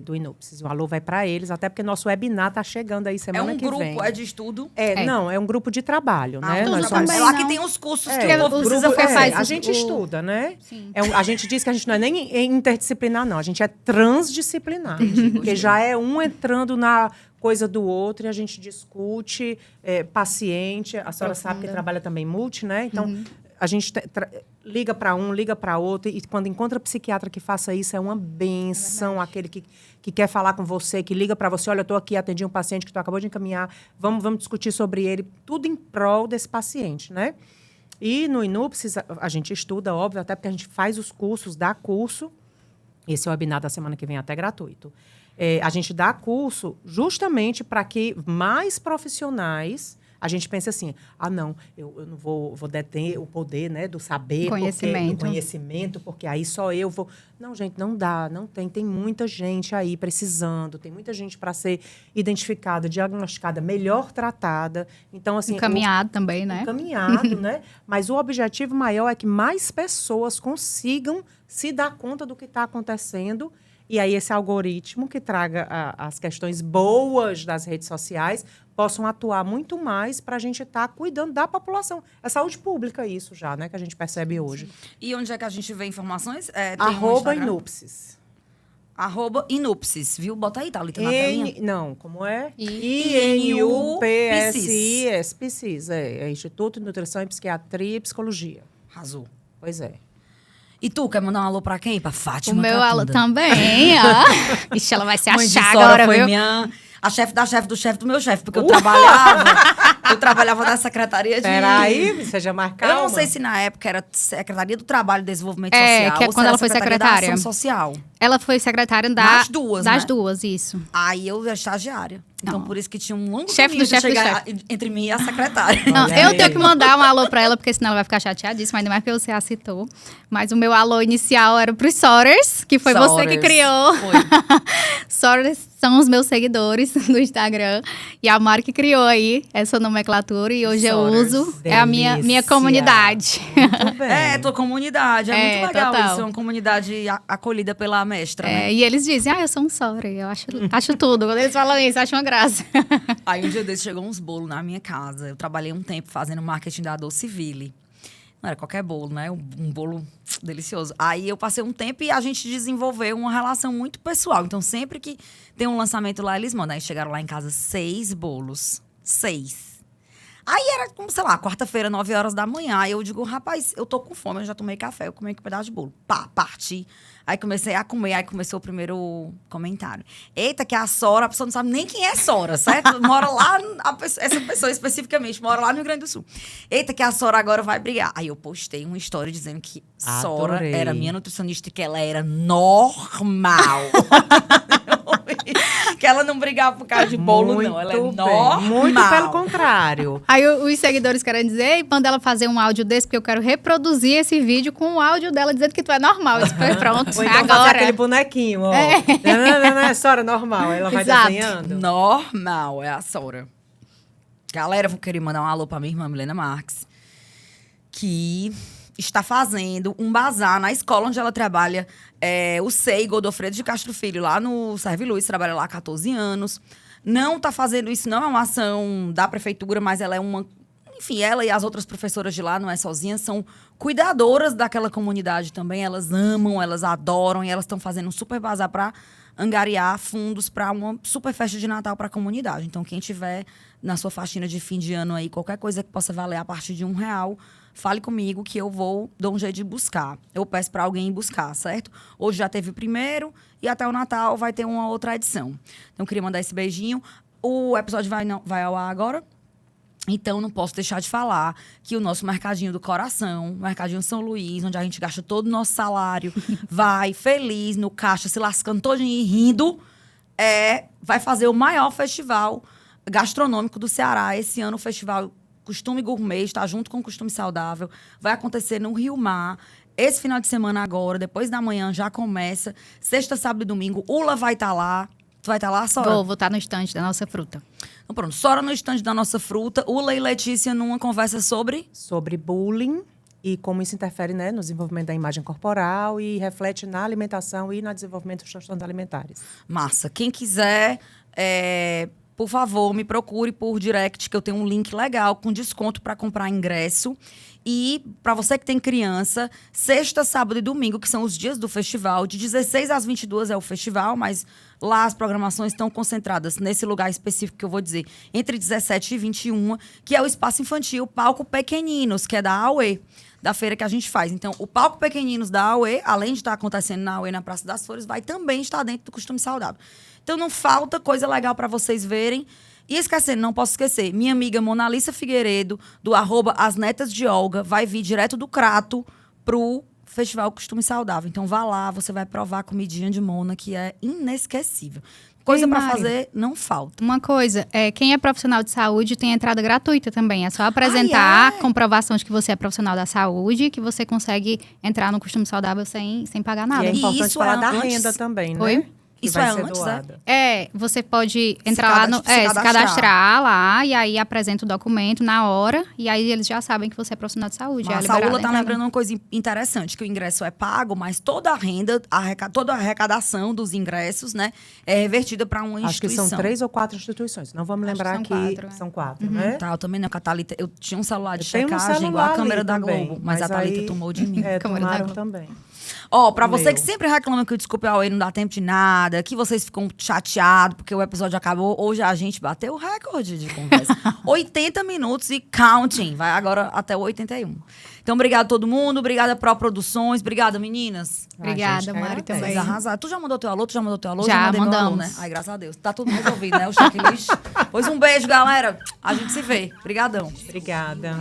Speaker 2: do Inupsis. O alô vai para eles, até porque nosso webinar tá chegando aí
Speaker 1: É
Speaker 2: semana
Speaker 1: um
Speaker 2: que
Speaker 1: grupo,
Speaker 2: vem.
Speaker 1: é de estudo.
Speaker 2: Não, é um grupo de trabalho, né?
Speaker 3: tudo
Speaker 2: Nós somos...
Speaker 3: também.
Speaker 1: Lá
Speaker 3: não.
Speaker 1: que tem os cursos que
Speaker 3: É,
Speaker 1: o povo
Speaker 3: o
Speaker 1: precisa
Speaker 3: grupo
Speaker 1: fazer.
Speaker 2: a gente estuda, né?
Speaker 3: Sim.
Speaker 2: A gente diz que a gente não é nem interdisciplinar, não. A gente é transdisciplinar. Porque já é um entrando na coisa do outro e a gente discute, paciente. A senhora sabe que trabalha também multi, né? Então, a gente liga para um, liga para outro. E quando encontra psiquiatra que faça isso, é uma benção. Aquele que quer falar com você, que liga para você. Olha, eu estou aqui, atendi um paciente que tu acabou de encaminhar. Vamos discutir sobre ele. Tudo em prol desse paciente, né? E no Inupsis, a gente estuda, óbvio, até porque a gente faz os cursos, dá curso. Esse webinar da semana que vem é até gratuito. A gente dá curso justamente para que mais profissionais... A gente pensa assim, não, eu não vou deter o poder, né, do saber, do conhecimento, porque aí só eu vou... Não, gente, não dá, não tem. Tem muita gente aí precisando, tem muita gente para ser identificada, diagnosticada, melhor tratada. Então, assim...
Speaker 3: Encaminhado também, né?
Speaker 2: Encaminhado, né? Mas o objetivo maior é que mais pessoas consigam se dar conta do que está acontecendo. E aí esse algoritmo que traga as questões boas das redes sociais possam atuar muito mais para a gente estar cuidando da população. É saúde pública isso já, né? Que a gente percebe hoje.
Speaker 1: E onde é que a gente vê informações? Tem
Speaker 2: @Inupsis.
Speaker 1: @Inupsis, viu? Bota aí, Thalita, na telinha.
Speaker 2: Não, como é?
Speaker 1: INUPSIS.
Speaker 2: PSIS. É Instituto de Nutrição e Psiquiatria e Psicologia.
Speaker 1: Arrasou.
Speaker 2: Pois é.
Speaker 1: E tu, quer mandar um alô pra quem? Pra Fátima
Speaker 3: O meu alô
Speaker 1: Catunda.
Speaker 3: também, ó. Ixi, ela vai se
Speaker 1: Mãe de
Speaker 3: achar
Speaker 1: Sora
Speaker 3: agora,
Speaker 1: foi
Speaker 3: viu?
Speaker 1: a chefe da chefe do chefe do meu chefe, porque eu trabalhava na Secretaria de...
Speaker 2: Peraí, seja mais calma.
Speaker 1: Eu não sei se na época era Secretaria do Trabalho e Desenvolvimento
Speaker 3: É,
Speaker 1: Social
Speaker 3: que é
Speaker 1: ou
Speaker 3: quando
Speaker 1: se era
Speaker 3: ela foi
Speaker 1: Secretaria da
Speaker 3: secretária.
Speaker 1: Ação Social.
Speaker 3: Ela foi secretária
Speaker 1: Das duas,
Speaker 3: Das
Speaker 1: né?
Speaker 3: duas, isso.
Speaker 1: Aí eu era estagiária. Então,
Speaker 3: Não.
Speaker 1: por isso que tinha um longo
Speaker 3: Chefe
Speaker 1: caminho
Speaker 3: do
Speaker 1: de
Speaker 3: chefe do
Speaker 1: chegar entre mim e a secretária.
Speaker 3: Não,
Speaker 2: Olha
Speaker 3: eu
Speaker 2: aí.
Speaker 3: tenho que mandar um alô pra ela, porque senão ela vai ficar chateadíssima, ainda mais porque você a citou. Mas o meu alô inicial era pros Sorers, que foi você que
Speaker 1: Sorers.
Speaker 3: criou.
Speaker 1: Foi.
Speaker 3: Sorers são os meus seguidores do Instagram. E a Mari que criou aí essa nomenclatura. E hoje
Speaker 1: Sorers.
Speaker 3: eu uso. É a minha
Speaker 2: Delícia.
Speaker 3: comunidade.
Speaker 2: Muito bem.
Speaker 1: É, tua comunidade. É muito legal
Speaker 3: total.
Speaker 1: isso. É uma comunidade acolhida pela mestra, né?
Speaker 3: E eles dizem, eu sou um Sorer. Eu acho tudo. Quando eles falam isso, eu acho uma graça.
Speaker 1: Aí um dia desse chegou uns bolos na minha casa. Eu trabalhei um tempo fazendo marketing da Dociville. Não era qualquer bolo, né? Um bolo delicioso. Aí eu passei um tempo e a gente desenvolveu uma relação muito pessoal. Então, sempre que tem um lançamento lá, eles mandam. Aí chegaram lá em casa 6 bolos. 6. Aí era, como, sei lá, quarta-feira, 9 horas da manhã. Aí eu digo, rapaz, eu tô com fome, eu já tomei café, eu comi um pedaço de bolo. Pá, parti. Aí comecei a comer, aí começou o primeiro comentário. Eita, que a Sora, a pessoa não sabe nem quem é Sora, certo? Mora lá, essa pessoa especificamente, mora lá no Rio Grande do Sul. Eita, que a Sora agora vai brigar. Aí eu postei uma história dizendo que Sora
Speaker 2: Adorei.
Speaker 1: era minha nutricionista e que ela era normal. Que ela não brigava por causa de bolo, não. Ela é
Speaker 2: Muito bem.
Speaker 1: normal.
Speaker 2: Muito pelo contrário.
Speaker 3: Aí os seguidores querem dizer, manda ela fazer um áudio desse, porque eu quero reproduzir esse vídeo com o áudio dela dizendo que tu é normal. Eu disse, pronto,
Speaker 2: Ou então fazer
Speaker 3: agora.
Speaker 2: aquele bonequinho, ó. Não, é só normal. Ela vai
Speaker 3: Exato.
Speaker 2: desenhando.
Speaker 1: Normal, é a Sora. Galera, vou querer mandar um alô pra minha irmã, Milena Marques, que está fazendo um bazar na escola onde ela trabalha, o SEI Godofredo de Castro Filho, lá no Serviluz, trabalha lá há 14 anos. Não está fazendo isso, não é uma ação da prefeitura, mas ela é uma... Enfim, ela e as outras professoras de lá, não é sozinha, são cuidadoras daquela comunidade também. Elas amam, elas adoram e elas estão fazendo um super bazar para angariar fundos para uma super festa de Natal para a comunidade. Então, quem tiver na sua faxina de fim de ano aí, qualquer coisa que possa valer a partir de R$1, fale comigo que eu dou um jeito de buscar. Eu peço para alguém ir buscar, certo? Hoje já teve o primeiro e até o Natal vai ter uma outra edição. Então, eu queria mandar esse beijinho. o episódio vai ao ar agora. Então, não posso deixar de falar que o nosso Mercadinho do Coração, Mercadinho São Luís, onde a gente gasta todo o nosso salário, vai feliz no caixa, se lascando todinho e rindo, vai fazer o maior festival gastronômico do Ceará. Esse ano, o festival Costume Gourmet está junto com o Costume Saudável. Vai acontecer no Rio Mar. Esse final de semana agora, depois da manhã, já começa. Sexta, sábado e domingo. Ula vai estar lá. Tu vai estar lá, Sora?
Speaker 3: Vou estar no estande da nossa fruta.
Speaker 1: Então pronto, Sora no estande da nossa fruta. Ula e Letícia numa conversa sobre
Speaker 2: bullying e como isso interfere, né, no desenvolvimento da imagem corporal e reflete na alimentação e no desenvolvimento dos transtornos alimentares.
Speaker 1: Massa. Quem quiser, por favor, me procure por direct, que eu tenho um link legal com desconto para comprar ingresso. E para você que tem criança, sexta, sábado e domingo, que são os dias do festival, de 16 às 22 é o festival, mas lá as programações estão concentradas nesse lugar específico que eu vou dizer, entre 17 e 21, que é o espaço infantil Palco Pequeninos, que é da AUE, da feira que a gente faz. Então, o Palco Pequeninos da AUE, além de estar acontecendo na AUE, na Praça das Flores, vai também estar dentro do Costume Saudável. Então, não falta coisa legal para vocês verem. E esquecendo, não posso esquecer, minha amiga Monalissa Figueiredo, do @asnetasdeolga, vai vir direto do Crato pro Festival Costume Saudável. Então vá lá, você vai provar a comidinha de Mona, que é inesquecível. Coisa para fazer não falta.
Speaker 3: Uma coisa, quem é profissional de saúde tem entrada gratuita também. É só apresentar a comprovação de que você é profissional da saúde, que você consegue entrar no Costume Saudável sem pagar nada.
Speaker 2: E é importante
Speaker 1: isso
Speaker 2: falar da
Speaker 1: antes...
Speaker 2: renda também, né?
Speaker 3: Oi?
Speaker 2: Que
Speaker 1: Isso
Speaker 2: vai
Speaker 1: é
Speaker 2: ser
Speaker 1: antes,
Speaker 2: doada.
Speaker 3: Você pode entrar lá, se cadastrar lá, e aí apresenta o documento na hora, e aí eles já sabem que você é profissional de saúde.
Speaker 1: Mas a Ula tá lembrando uma coisa interessante, que o ingresso é pago, mas toda a renda, toda a arrecadação dos ingressos, né, é revertida para uma instituição.
Speaker 2: Acho que são 3 ou 4 instituições. Não vamos lembrar que são 4, né?
Speaker 1: Tá, eu também não, com a Thalita, eu tinha um celular de
Speaker 2: checagem,
Speaker 1: igual a câmera da
Speaker 2: também,
Speaker 1: Globo, mas a Thalita tomou de mim.
Speaker 2: Tomaram também.
Speaker 1: Ó, pra você que sempre reclama que o Desculpe Away não dá tempo de nada, que vocês ficam chateados porque o episódio acabou, hoje a gente bateu o recorde de conversa. 80 minutos e counting. Vai agora até o 81. Então, obrigado a todo mundo. Obrigada, Pro Produções. Obrigada, meninas.
Speaker 3: Obrigada, Mari, também.
Speaker 1: Vocês arrasaram. Tu já mandou teu alô? Tu já mandou teu alô?
Speaker 3: Já
Speaker 1: mandei
Speaker 3: mandamos.
Speaker 1: Alô, né? Ai, graças a Deus. Tá tudo resolvido, né? O checklist. Pois um beijo, galera. A gente se vê. Obrigadão.
Speaker 2: Obrigada.